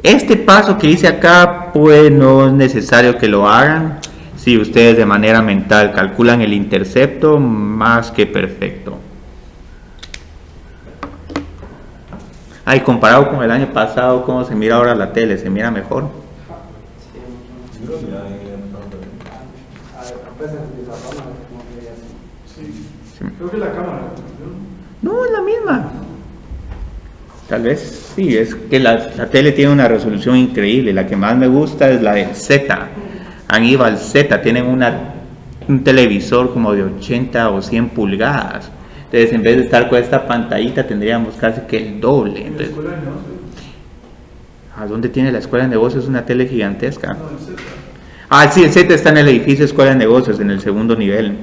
Este paso que hice acá, pues no es necesario que lo hagan. Si ustedes de manera mental calculan el intercepto, más que perfecto. Comparado con el año pasado, ¿cómo se mira ahora la tele? ¿Se mira mejor? Sí. Creo que la cámara. No, es la misma. Tal vez sí, es que la tele tiene una resolución increíble. La que más me gusta es la del Z, Aníbal Z. Tienen un televisor como de 80 o 100 pulgadas. Entonces, en vez de estar con esta pantallita, tendríamos casi que el doble. Entonces, ¿a dónde tiene la escuela de negocios? Es una tele gigantesca. Sí, el Z está en el edificio Escuela de Negocios, en el segundo nivel.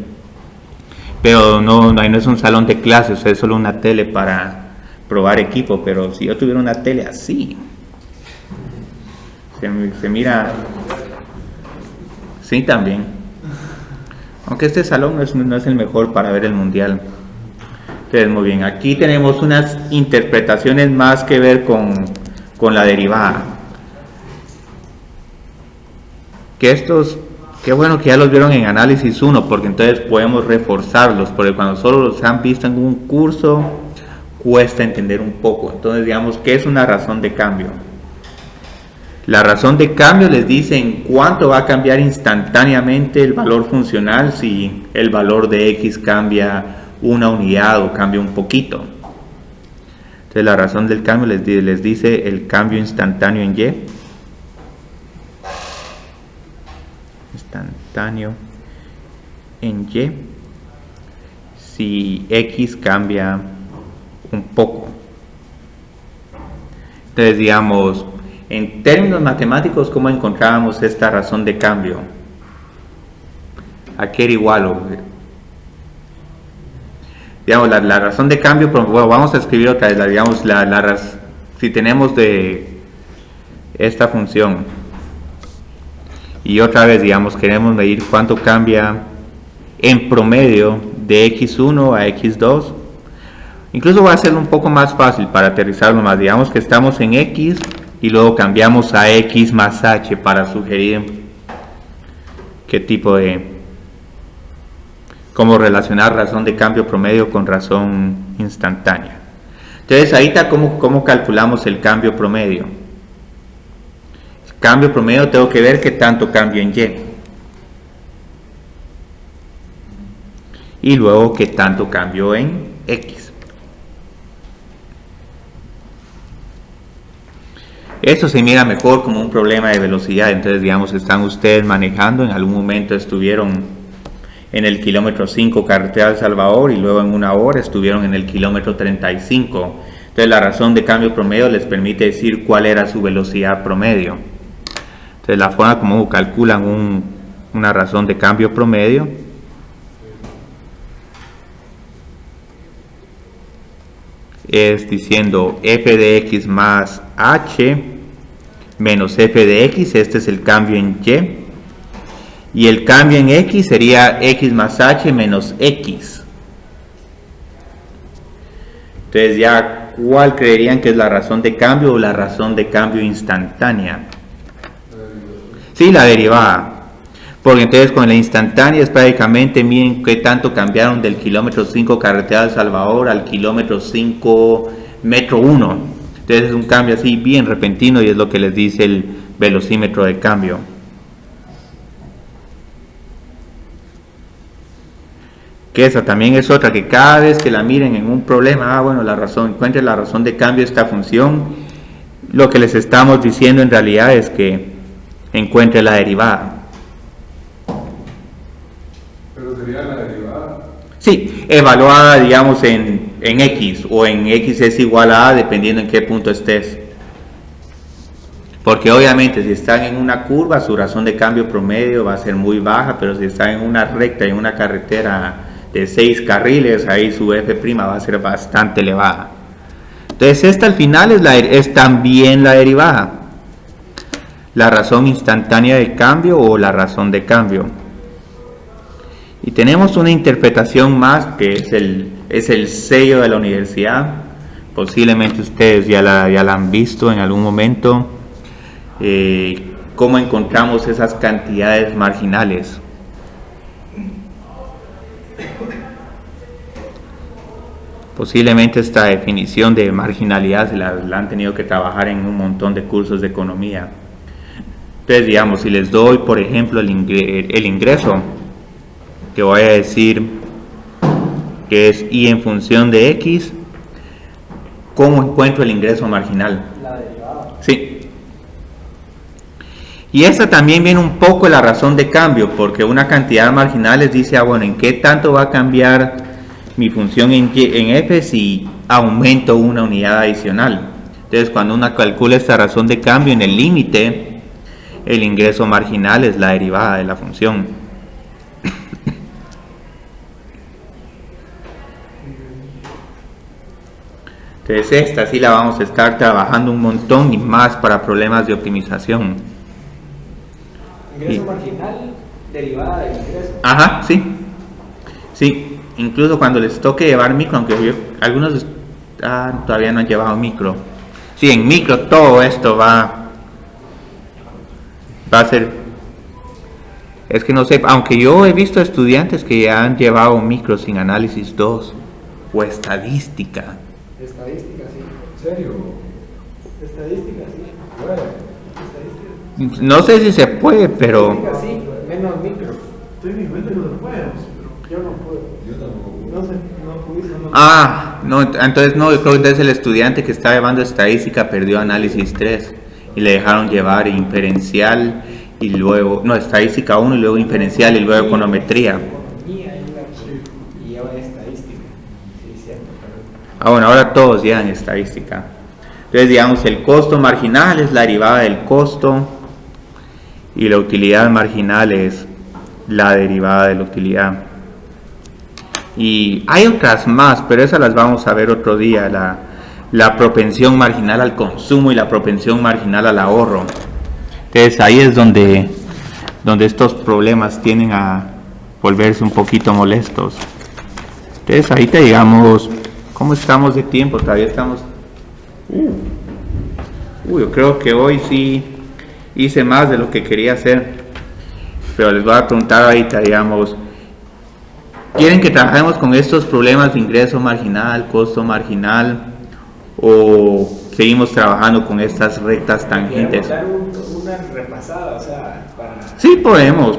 Pero ahí no es un salón de clases, es solo una tele para probar equipo. Pero si yo tuviera una tele así, se mira. Sí, también. Aunque este salón no es el mejor para ver el mundial. Entonces, muy bien, aquí tenemos unas interpretaciones más que ver con la derivada. Qué bueno que ya los vieron en análisis 1, porque entonces podemos reforzarlos, porque cuando solo los han visto en un curso, cuesta entender un poco. Entonces, digamos, ¿qué es una razón de cambio? La razón de cambio les dice en cuánto va a cambiar instantáneamente el valor funcional si el valor de X cambia una unidad o cambia un poquito. Entonces la razón del cambio les dice el cambio instantáneo en Y. Instantáneo en Y si X cambia un poco. Entonces, digamos, en términos matemáticos, ¿cómo encontrábamos esta razón de cambio? Aquí era igual. Digamos, la razón de cambio, bueno, vamos a escribir otra vez, digamos, si tenemos de esta función y otra vez, digamos, queremos medir cuánto cambia en promedio de x1 a x2, incluso voy a hacerlo un poco más fácil para aterrizarlo más. Digamos que estamos en x y luego cambiamos a x más h para sugerir qué tipo de... cómo relacionar razón de cambio promedio con razón instantánea. Entonces ahí está cómo calculamos el cambio promedio. El cambio promedio tengo que ver qué tanto cambio en Y. Y luego qué tanto cambio en X. Esto se mira mejor como un problema de velocidad. Entonces, digamos, están ustedes manejando, en algún momento estuvieron en el kilómetro 5 carretera El Salvador y luego en una hora estuvieron en el kilómetro 35. Entonces la razón de cambio promedio les permite decir cuál era su velocidad promedio. Entonces la forma como calculan una razón de cambio promedio es diciendo f de x más h menos f de x, este es el cambio en y el cambio en x sería x más h menos x. Entonces ya, ¿cuál creerían que es la razón de cambio o la razón de cambio instantánea? Sí, la derivada. Porque entonces con la instantánea es prácticamente, miren qué tanto cambiaron del kilómetro 5 carretera El Salvador al kilómetro 5 metro 1. Entonces es un cambio así bien repentino y es lo que les dice el velocímetro de cambio. Que esa también es otra, que cada vez que la miren en un problema, bueno, encuentren la razón de cambio de esta función, lo que les estamos diciendo en realidad es que encuentre la derivada. ¿Pero sería la derivada? Sí, evaluada, digamos, en x, o en x es igual a dependiendo en qué punto estés. Porque obviamente si están en una curva, su razón de cambio promedio va a ser muy baja, pero si están en una recta, en una carretera de 6 carriles, ahí su f' va a ser bastante elevada. Entonces esta al final es también la derivada, la razón instantánea de cambio o la razón de cambio. Y tenemos una interpretación más que es el sello de la universidad. Posiblemente ustedes ya la han visto en algún momento. Cómo encontramos esas cantidades marginales. Posiblemente esta definición de marginalidad la han tenido que trabajar en un montón de cursos de economía. Entonces, digamos, si les doy, por ejemplo, el ingreso, que voy a decir que es y en función de x, ¿cómo encuentro el ingreso marginal? La derivada. Sí. Y esa también viene un poco de la razón de cambio, porque una cantidad de marginales dice, bueno, ¿en qué tanto va a cambiar mi función en f si aumento una unidad adicional? Entonces, cuando uno calcula esta razón de cambio en el límite, el ingreso marginal es la derivada de la función. Entonces, esta sí la vamos a estar trabajando un montón y más para problemas de optimización. Ingreso marginal, derivada del ingreso. Ajá, sí. Sí, incluso cuando les toque llevar micro, aunque algunos todavía no han llevado micro. Sí, en micro todo esto va a ser, es que no sé, aunque yo he visto estudiantes que ya han llevado micro sin análisis 2 o estadística. Estadística, sí. ¿En serio? Estadística, sí. Bueno, Estadística. No sé si se puede, pero Estadística, sí, menos micro. Técnicamente no se puede, Yo no puedo. yo tampoco. No sé, no pudiste. no, entonces no, yo creo que entonces el estudiante que estaba llevando estadística perdió análisis 3 y le dejaron llevar inferencial y luego, no, estadística 1 y luego inferencial y luego econometría. Economía y ahora estadística. Sí, cierto, pero... Bueno, ahora todos llevan estadística. Entonces, digamos, el costo marginal es la derivada del costo y la utilidad marginal es la derivada de la utilidad. Y hay otras más, pero esas las vamos a ver otro día, la propensión marginal al consumo y la propensión marginal al ahorro. Entonces ahí es donde estos problemas tienden a volverse un poquito molestos. Entonces ahorita digamos, ¿cómo estamos de tiempo? Todavía estamos... yo creo que hoy sí hice más de lo que quería hacer, pero les voy a preguntar ahorita, digamos, ¿quieren que trabajemos con estos problemas de ingreso marginal, costo marginal, o seguimos trabajando con estas rectas tangentes? Dar una repasada, o sea, para... Sí, podemos.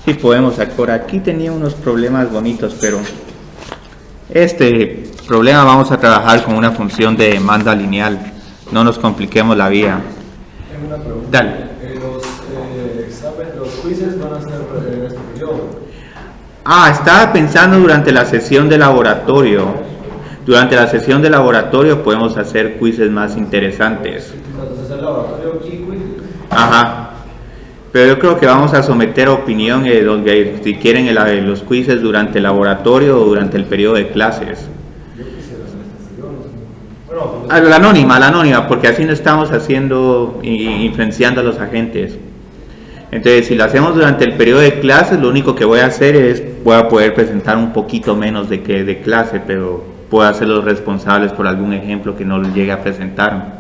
Sí, podemos. Por aquí tenía unos problemas bonitos, pero este problema vamos a trabajar con una función de demanda lineal. No nos compliquemos la vida. Tengo una pregunta. Dale. Los quizzes van a ser en este periodo. Estaba pensando durante la sesión de laboratorio. Durante la sesión de laboratorio podemos hacer quizzes más interesantes. Entonces el laboratorio y quiz. Ajá. Pero yo creo que vamos a someter a opinión donde, si quieren, los quizzes durante el laboratorio o durante el periodo de clases. Yo quisiera hacer este periodo. La anónima, porque así no estamos haciendo influenciando a los agentes. Entonces, si lo hacemos durante el periodo de clases, lo único que voy a hacer es, voy a poder presentar un poquito menos de clase, pero puedo hacerlos responsables por algún ejemplo que no les llegue a presentar.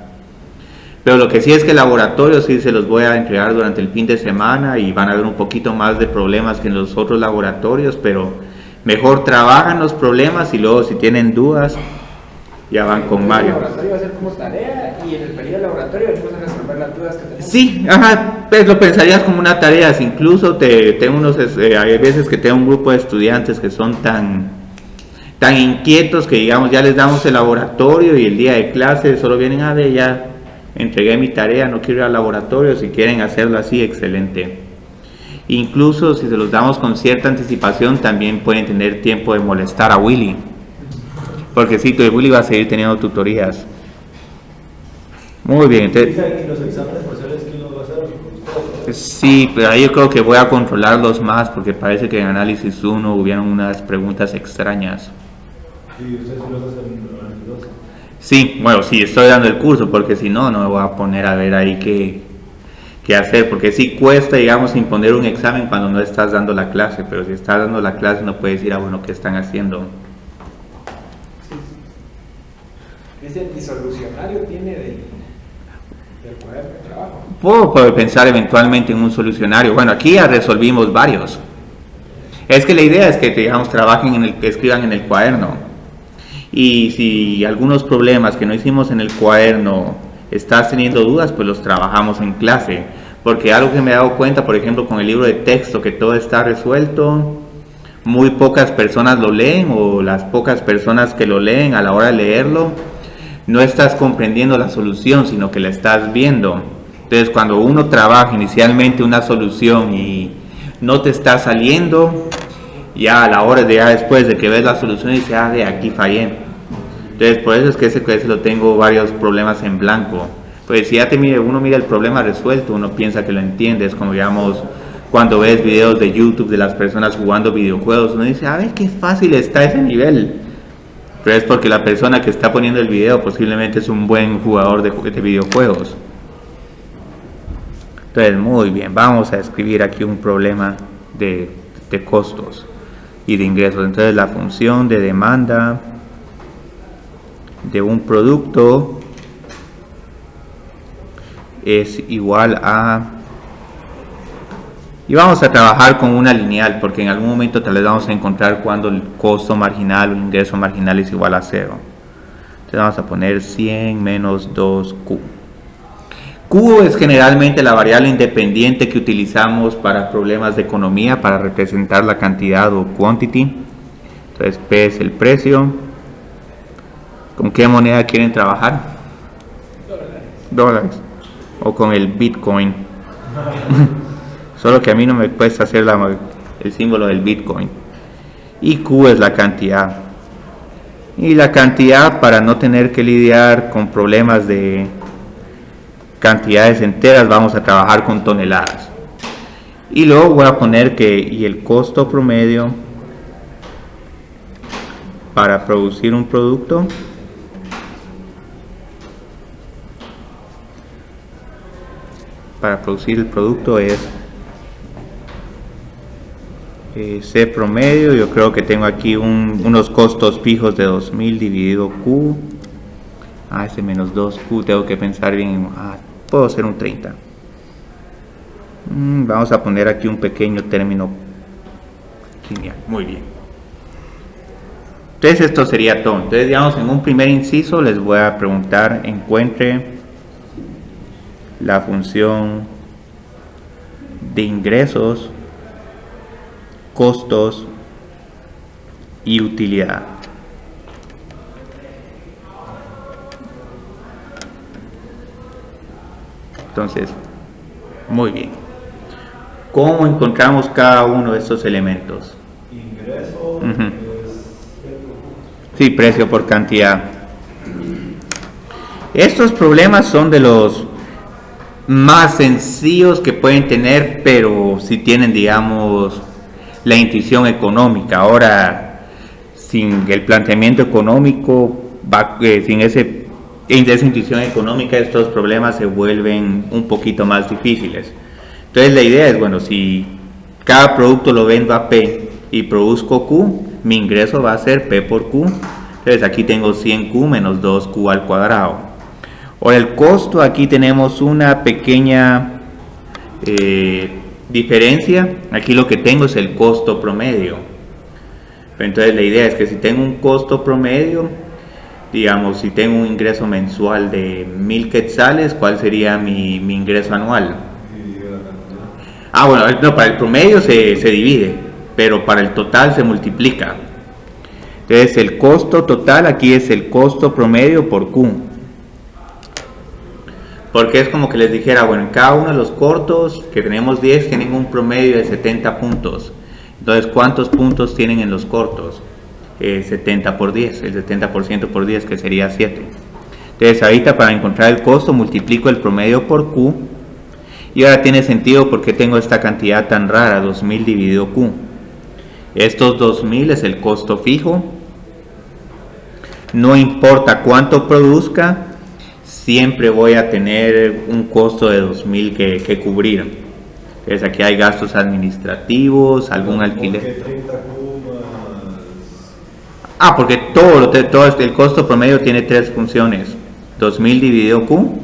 Pero lo que sí es que el laboratorio sí se los voy a entregar durante el fin de semana y van a ver un poquito más de problemas que en los otros laboratorios, pero mejor trabajan los problemas y luego si tienen dudas ya van con Mario. El laboratorio va a ser como tarea y en el periodo de laboratorio vamos a resolver las dudas que tenemos. Sí, pues lo pensarías como una tarea. Si incluso hay veces que tengo un grupo de estudiantes que son tan inquietos que digamos ya les damos el laboratorio y el día de clase solo vienen a ver, ya entregué mi tarea, no quiero ir al laboratorio. Si quieren hacerlo así, excelente. Incluso si se los damos con cierta anticipación, también pueden tener tiempo de molestar a Willy, porque sí, Willy va a seguir teniendo tutorías. Muy bien, entonces, ¿Y los exámenes parciales quién los va a hacer? sí, pero ahí yo creo que voy a controlarlos más, porque parece que en análisis 1 hubieron unas preguntas extrañas. ¿Y ustedes los hacen en análisis 2? Sí, bueno, sí, estoy dando el curso, porque si no, no me voy a poner a ver ahí qué hacer, porque sí cuesta, digamos, imponer un examen cuando no estás dando la clase, pero si estás dando la clase no puedes decir, bueno, ¿qué están haciendo? Ese disolucionario tiene del cuaderno de trabajo. Puedo pensar eventualmente en un solucionario. Bueno, aquí ya resolvimos varios. Es que la idea es que, digamos, escriban en el cuaderno. Y si algunos problemas que no hicimos en el cuaderno estás teniendo dudas, pues los trabajamos en clase. Porque algo que me he dado cuenta, por ejemplo, con el libro de texto, que todo está resuelto, muy pocas personas lo leen, o las pocas personas que lo leen, a la hora de leerlo no estás comprendiendo la solución, sino que la estás viendo. Entonces cuando uno trabaja inicialmente una solución y no te está saliendo, ya a la hora de, ya después de que ves la solución, dices, ah, de aquí fallé. Entonces por eso es que ese lo tengo varios problemas en blanco. Pues si ya uno mira el problema resuelto, uno piensa que lo entiende. Es como, digamos, cuando ves videos de YouTube de las personas jugando videojuegos, uno dice, a ver qué fácil está ese nivel. Pero es porque la persona que está poniendo el video posiblemente es un buen jugador de videojuegos. Entonces, muy bien, vamos a escribir aquí un problema de costos y de ingresos. Entonces, la función de demanda de un producto es igual a... Y vamos a trabajar con una lineal, porque en algún momento tal vez vamos a encontrar cuando el costo marginal o el ingreso marginal es igual a 0. Entonces vamos a poner 100 menos 2Q. Q es generalmente la variable independiente que utilizamos para problemas de economía, para representar la cantidad o quantity. Entonces P es el precio. ¿Con qué moneda quieren trabajar? Dólares. O con el Bitcoin. Solo que a mí no me cuesta hacer el símbolo del Bitcoin. Y Q es la cantidad. Y la cantidad, para no tener que lidiar con problemas de cantidades enteras, vamos a trabajar con toneladas. Y luego voy a poner que y el costo promedio para producir un producto el producto es C promedio. Yo creo que tengo aquí unos costos fijos de 2000 dividido Q. Ese menos 2Q, tengo que pensar bien. Puedo hacer un 30. Vamos a poner aquí un pequeño término lineal. Muy bien. Entonces esto sería todo. Entonces, digamos, en un primer inciso les voy a preguntar, encuentre la función de ingresos, costos y utilidad. Entonces, muy bien. ¿Cómo encontramos cada uno de estos elementos? Ingreso Sí, precio por cantidad. Estos problemas son de los más sencillos que pueden tener, pero si tienen, digamos, la intuición económica. Ahora, sin el planteamiento económico, sin esa intuición económica, estos problemas se vuelven un poquito más difíciles. Entonces la idea es, bueno, si cada producto lo vendo a P y produzco Q, mi ingreso va a ser P por Q. Entonces aquí tengo 100Q menos 2Q al cuadrado. Ahora el costo, aquí tenemos una pequeña diferencia. Aquí lo que tengo es el costo promedio. Entonces la idea es que si tengo un costo promedio, digamos, si tengo un ingreso mensual de 1000 quetzales, ¿cuál sería mi ingreso anual? Bueno, no, para el promedio se divide, pero para el total se multiplica. Entonces el costo total aquí es el costo promedio por Q. Porque es como que les dijera, bueno, en cada uno de los cortos, que tenemos 10, tienen un promedio de 70 puntos. Entonces, ¿cuántos puntos tienen en los cortos? 70 por 10, el 70% por 10, que sería 7. Entonces, ahorita para encontrar el costo, multiplico el promedio por Q. Y ahora tiene sentido porque tengo esta cantidad tan rara, 2000 dividido Q. Estos 2000 es el costo fijo. No importa cuánto produzca, siempre voy a tener un costo de 2000 que cubrir. Entonces aquí hay gastos administrativos, algún alquiler. Porque todo el costo promedio tiene tres funciones. 2000 dividido Q.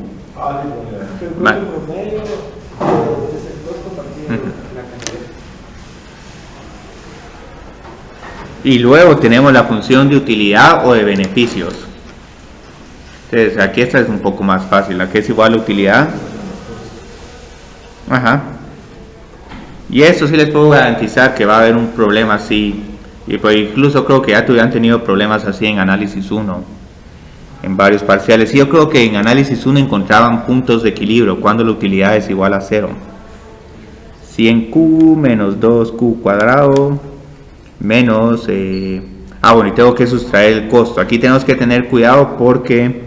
Y luego tenemos la función de utilidad o de beneficios. Entonces aquí esta es un poco más fácil, la que es igual a utilidad. Y eso sí les puedo garantizar que va a haber un problema así. Y pues incluso creo que ya han tenido problemas así en análisis 1, en varios parciales. Y yo creo que en análisis 1 encontraban puntos de equilibrio cuando la utilidad es igual a 0. 100q menos 2q cuadrado menos... bueno, y tengo que sustraer el costo. Aquí tenemos que tener cuidado porque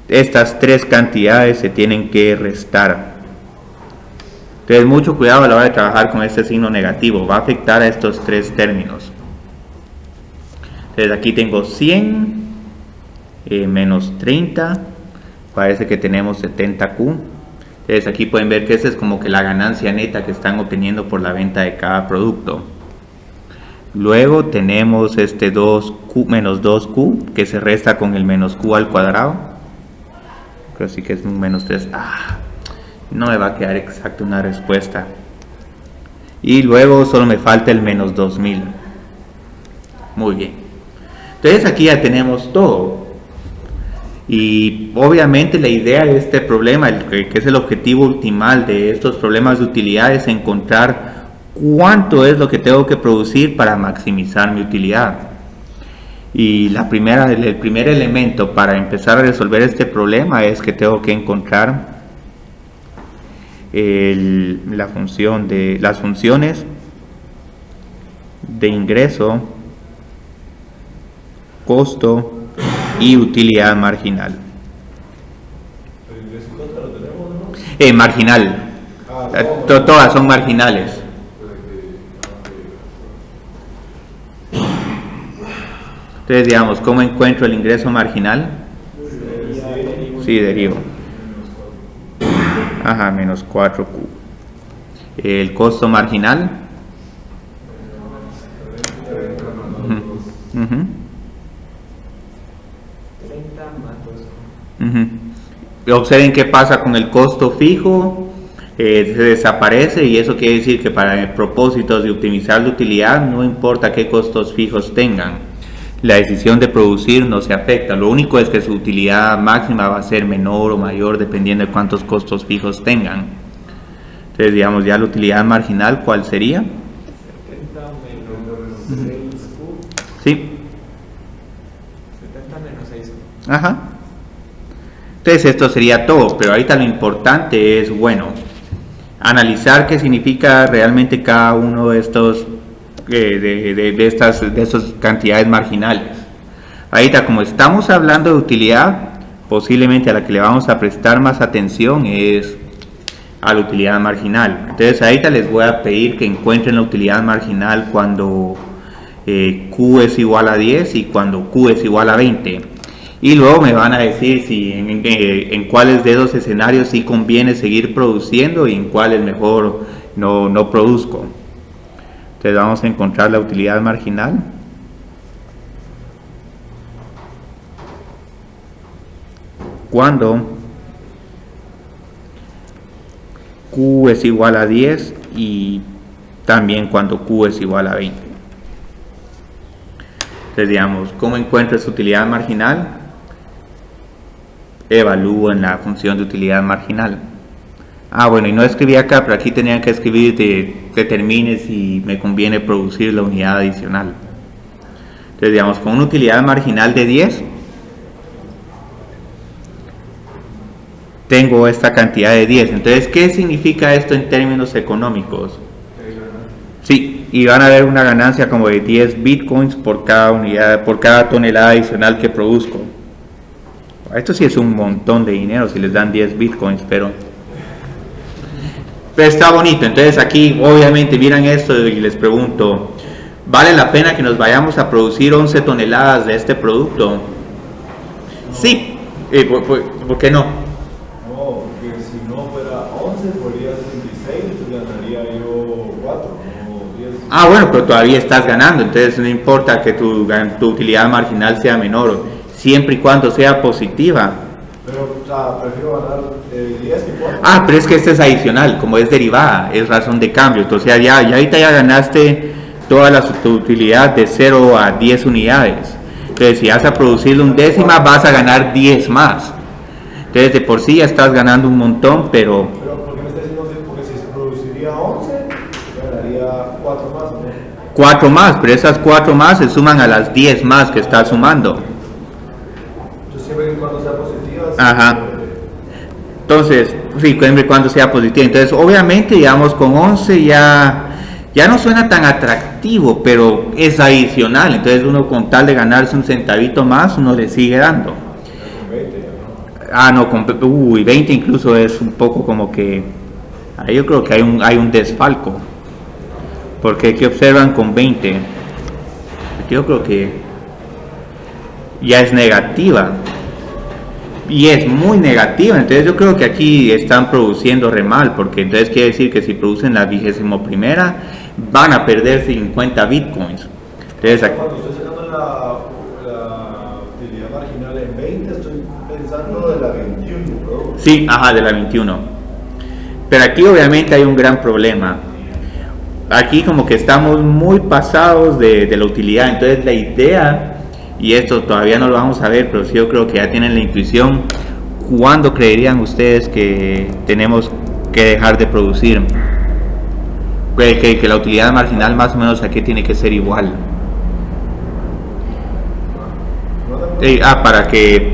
estas tres cantidades se tienen que restar. Entonces mucho cuidado a la hora de trabajar con este signo negativo, va a afectar a estos tres términos. Entonces aquí tengo 100 menos 30, parece que tenemos 70q. Entonces aquí pueden ver que esta es como que la ganancia neta que están obteniendo por la venta de cada producto. Luego tenemos este 2q menos 2q que se resta con el menos q al cuadrado. Así que es un menos 3. No me va a quedar exacta una respuesta. Y luego solo me falta el menos 2000. Muy bien. Entonces aquí ya tenemos todo. Y obviamente la idea de este problema, que es el objetivo ultimal de estos problemas de utilidad, es encontrar cuánto es lo que tengo que producir para maximizar mi utilidad. Y el primer elemento para empezar a resolver este problema es que tengo que encontrar las funciones de ingreso, costo y utilidad marginal. Marginal. Todas son marginales. Entonces, digamos, ¿cómo encuentro el ingreso marginal? Sí, derivo. Menos 4q. El costo marginal. Observen qué pasa con el costo fijo. Se desaparece, y eso quiere decir que para propósitos de optimizar la utilidad no importa qué costos fijos tengan, la decisión de producir no se afecta. Lo único es que su utilidad máxima va a ser menor o mayor dependiendo de cuántos costos fijos tengan. Entonces, digamos, ya la utilidad marginal, ¿cuál sería? 70 menos 6q. Sí. 70 menos 6q. Entonces esto sería todo, pero ahorita lo importante es, bueno, analizar qué significa realmente cada uno de estos de estas cantidades marginales. Ahorita, como estamos hablando de utilidad, posiblemente a la que le vamos a prestar más atención es a la utilidad marginal. Entonces ahorita les voy a pedir que encuentren la utilidad marginal cuando Q es igual a 10 y cuando Q es igual a 20. Y luego me van a decir si en cuáles de esos escenarios sí conviene seguir produciendo y en cuáles mejor no produzco. Entonces vamos a encontrar la utilidad marginal. Cuando Q es igual a 10 y también cuando Q es igual a 20. Entonces, digamos, ¿cómo encuentro esa utilidad marginal? Evalúo en la función de utilidad marginal. Bueno, y no escribí acá, pero aquí tenía que escribir determine si me conviene producir la unidad adicional. Entonces, digamos, con una utilidad marginal de 10, tengo esta cantidad de 10. Entonces, ¿qué significa esto en términos económicos? Sí, y van a haber una ganancia como de 10 bitcoins por cada unidad, por cada tonelada adicional que produzco. Esto sí es un montón de dinero si les dan 10 bitcoins, pero está bonito. Entonces aquí obviamente miran esto y les pregunto, ¿vale la pena que nos vayamos a producir 11 toneladas de este producto? Sí. ¿Por qué no? No, porque si no fuera 11 podría ser 16, ganaría yo 4 o 10. Bueno, pero todavía estás ganando, entonces no importa que tu utilidad marginal sea menor, siempre y cuando sea positiva. Pero, prefiero ganar 10 que 4. Pero es que este es adicional, como es derivada, es razón de cambio. Entonces ya ahorita ya ganaste toda tu utilidad de 0 a 10 unidades. Entonces, si vas a producir un décima, vas a ganar 10 más. Entonces, de por sí ya estás ganando un montón, pero... ¿Pero por qué me estás diciendo 10? Porque si produciría 11, 4 más, pero esas 4 más se suman a las 10 más que está sumando. Yo siempre y cuando sea positiva. Ajá. Entonces, sí, siempre y cuando sea positiva. Entonces, obviamente, digamos, con 11 ya no suena tan atractivo, pero es adicional. Entonces, uno con tal de ganarse un centavito más, uno le sigue dando. No, con 20 incluso es un poco como que... Ahí yo creo que hay un desfalco. Porque aquí observan con 20. Yo creo que ya es negativa. Y es muy negativa. Entonces yo creo que aquí están produciendo re mal. Porque entonces quiere decir que si producen la 21ª, van a perder 50 bitcoins. Entonces, cuando estoy sacando la utilidad marginal en 20, estoy pensando de la 21, ¿no? Sí, ajá, de la 21. Pero aquí obviamente hay un gran problema. Aquí como que estamos muy pasados de la utilidad. Entonces la idea, y esto todavía no lo vamos a ver, pero sí yo creo que ya tienen la intuición, ¿cuándo creerían ustedes que tenemos que dejar de producir? Que la utilidad marginal más o menos aquí tiene que ser igual.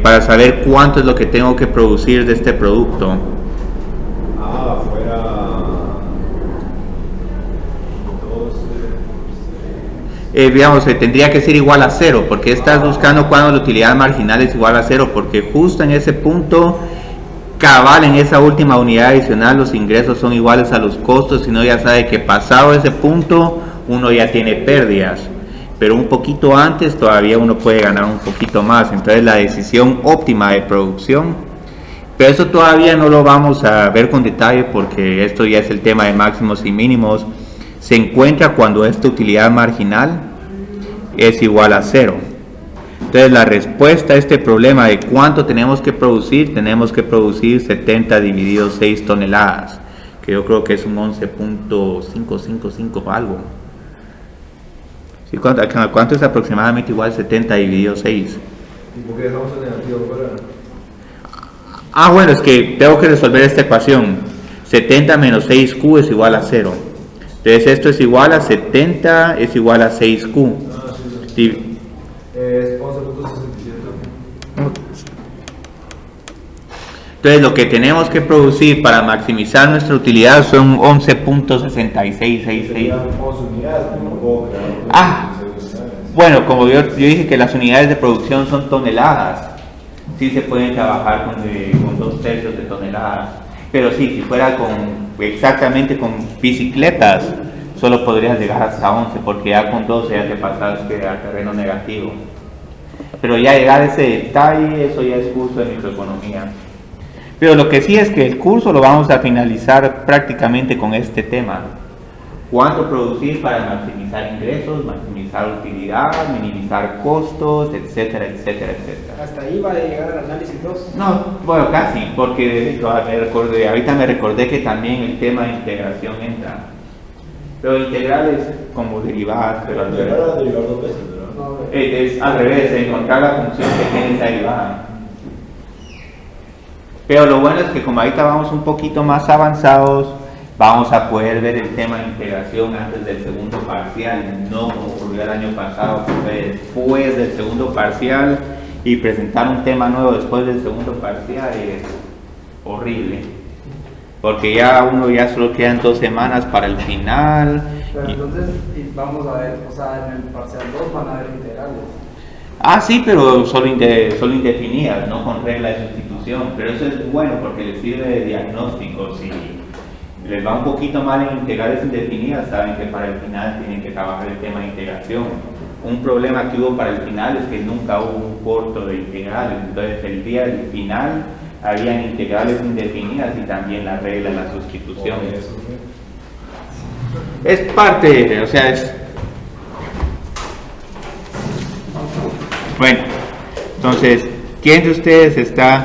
Para saber cuánto es lo que tengo que producir de este producto. Digamos, tendría que ser igual a 0, porque estás buscando cuando la utilidad marginal es igual a 0, porque justo en ese punto, cabal, en esa última unidad adicional, los ingresos son iguales a los costos, si no ya sabe que pasado ese punto, uno ya tiene pérdidas, pero un poquito antes todavía uno puede ganar un poquito más. Entonces la decisión óptima de producción, pero eso todavía no lo vamos a ver con detalle, porque esto ya es el tema de máximos y mínimos. Se encuentra cuando esta utilidad marginal es igual a 0. Entonces la respuesta a este problema de cuánto tenemos que producir 70 dividido 6 toneladas, que yo creo que es un 11.555 algo. ¿Sí? ¿Cuánto es aproximadamente igual 70 dividido 6? ¿Y por qué dejamos el negativo fuera? Bueno, es que tengo que resolver esta ecuación. 70 menos 6Q es igual a 0. Entonces esto es igual a 70, es igual a 6Q. Sí. Es 11.67. Entonces lo que tenemos que producir para maximizar nuestra utilidad son 11.6666. Bueno, como yo dije que las unidades de producción son toneladas, sí se pueden trabajar con 2/3 de toneladas. Pero sí, si fuera exactamente con bicicletas, solo podrías llegar hasta 11, porque ya con 12 ya te pasaste al terreno negativo. Pero ya llegar a ese detalle, eso ya es curso de microeconomía. Pero lo que sí es que el curso lo vamos a finalizar prácticamente con este tema. ¿Cuánto producir para maximizar ingresos, maximizar utilidad, minimizar costos, etcétera, etcétera, etcétera? ¿Hasta ahí va a llegar el análisis 2? No, bueno, casi, porque ahorita me recordé que también el tema de integración entra. Pero integrales como derivadas, pero al revés. Es al revés, encontrar la función que tiene esa derivada. Pero lo bueno es que como ahorita vamos un poquito más avanzados, vamos a poder ver el tema de integración antes del segundo parcial, no como ocurrió el año pasado, que fue después del segundo parcial, y presentar un tema nuevo después del segundo parcial es horrible, porque ya solo quedan 2 semanas para el final. Pero entonces vamos a ver, o sea, en el parcial 2 van a haber integrales. Sí, pero solo indefinidas, no con regla de sustitución, pero eso es bueno porque les sirve de diagnóstico. Si les va un poquito mal en integrales indefinidas, saben que para el final tienen que trabajar el tema de integración. Un problema que hubo para el final es que nunca hubo un corto de integrales, entonces el día del final habían integrales indefinidas y también la regla de la sustitución. Es parte, o sea, es... Bueno, entonces, ¿quién de ustedes está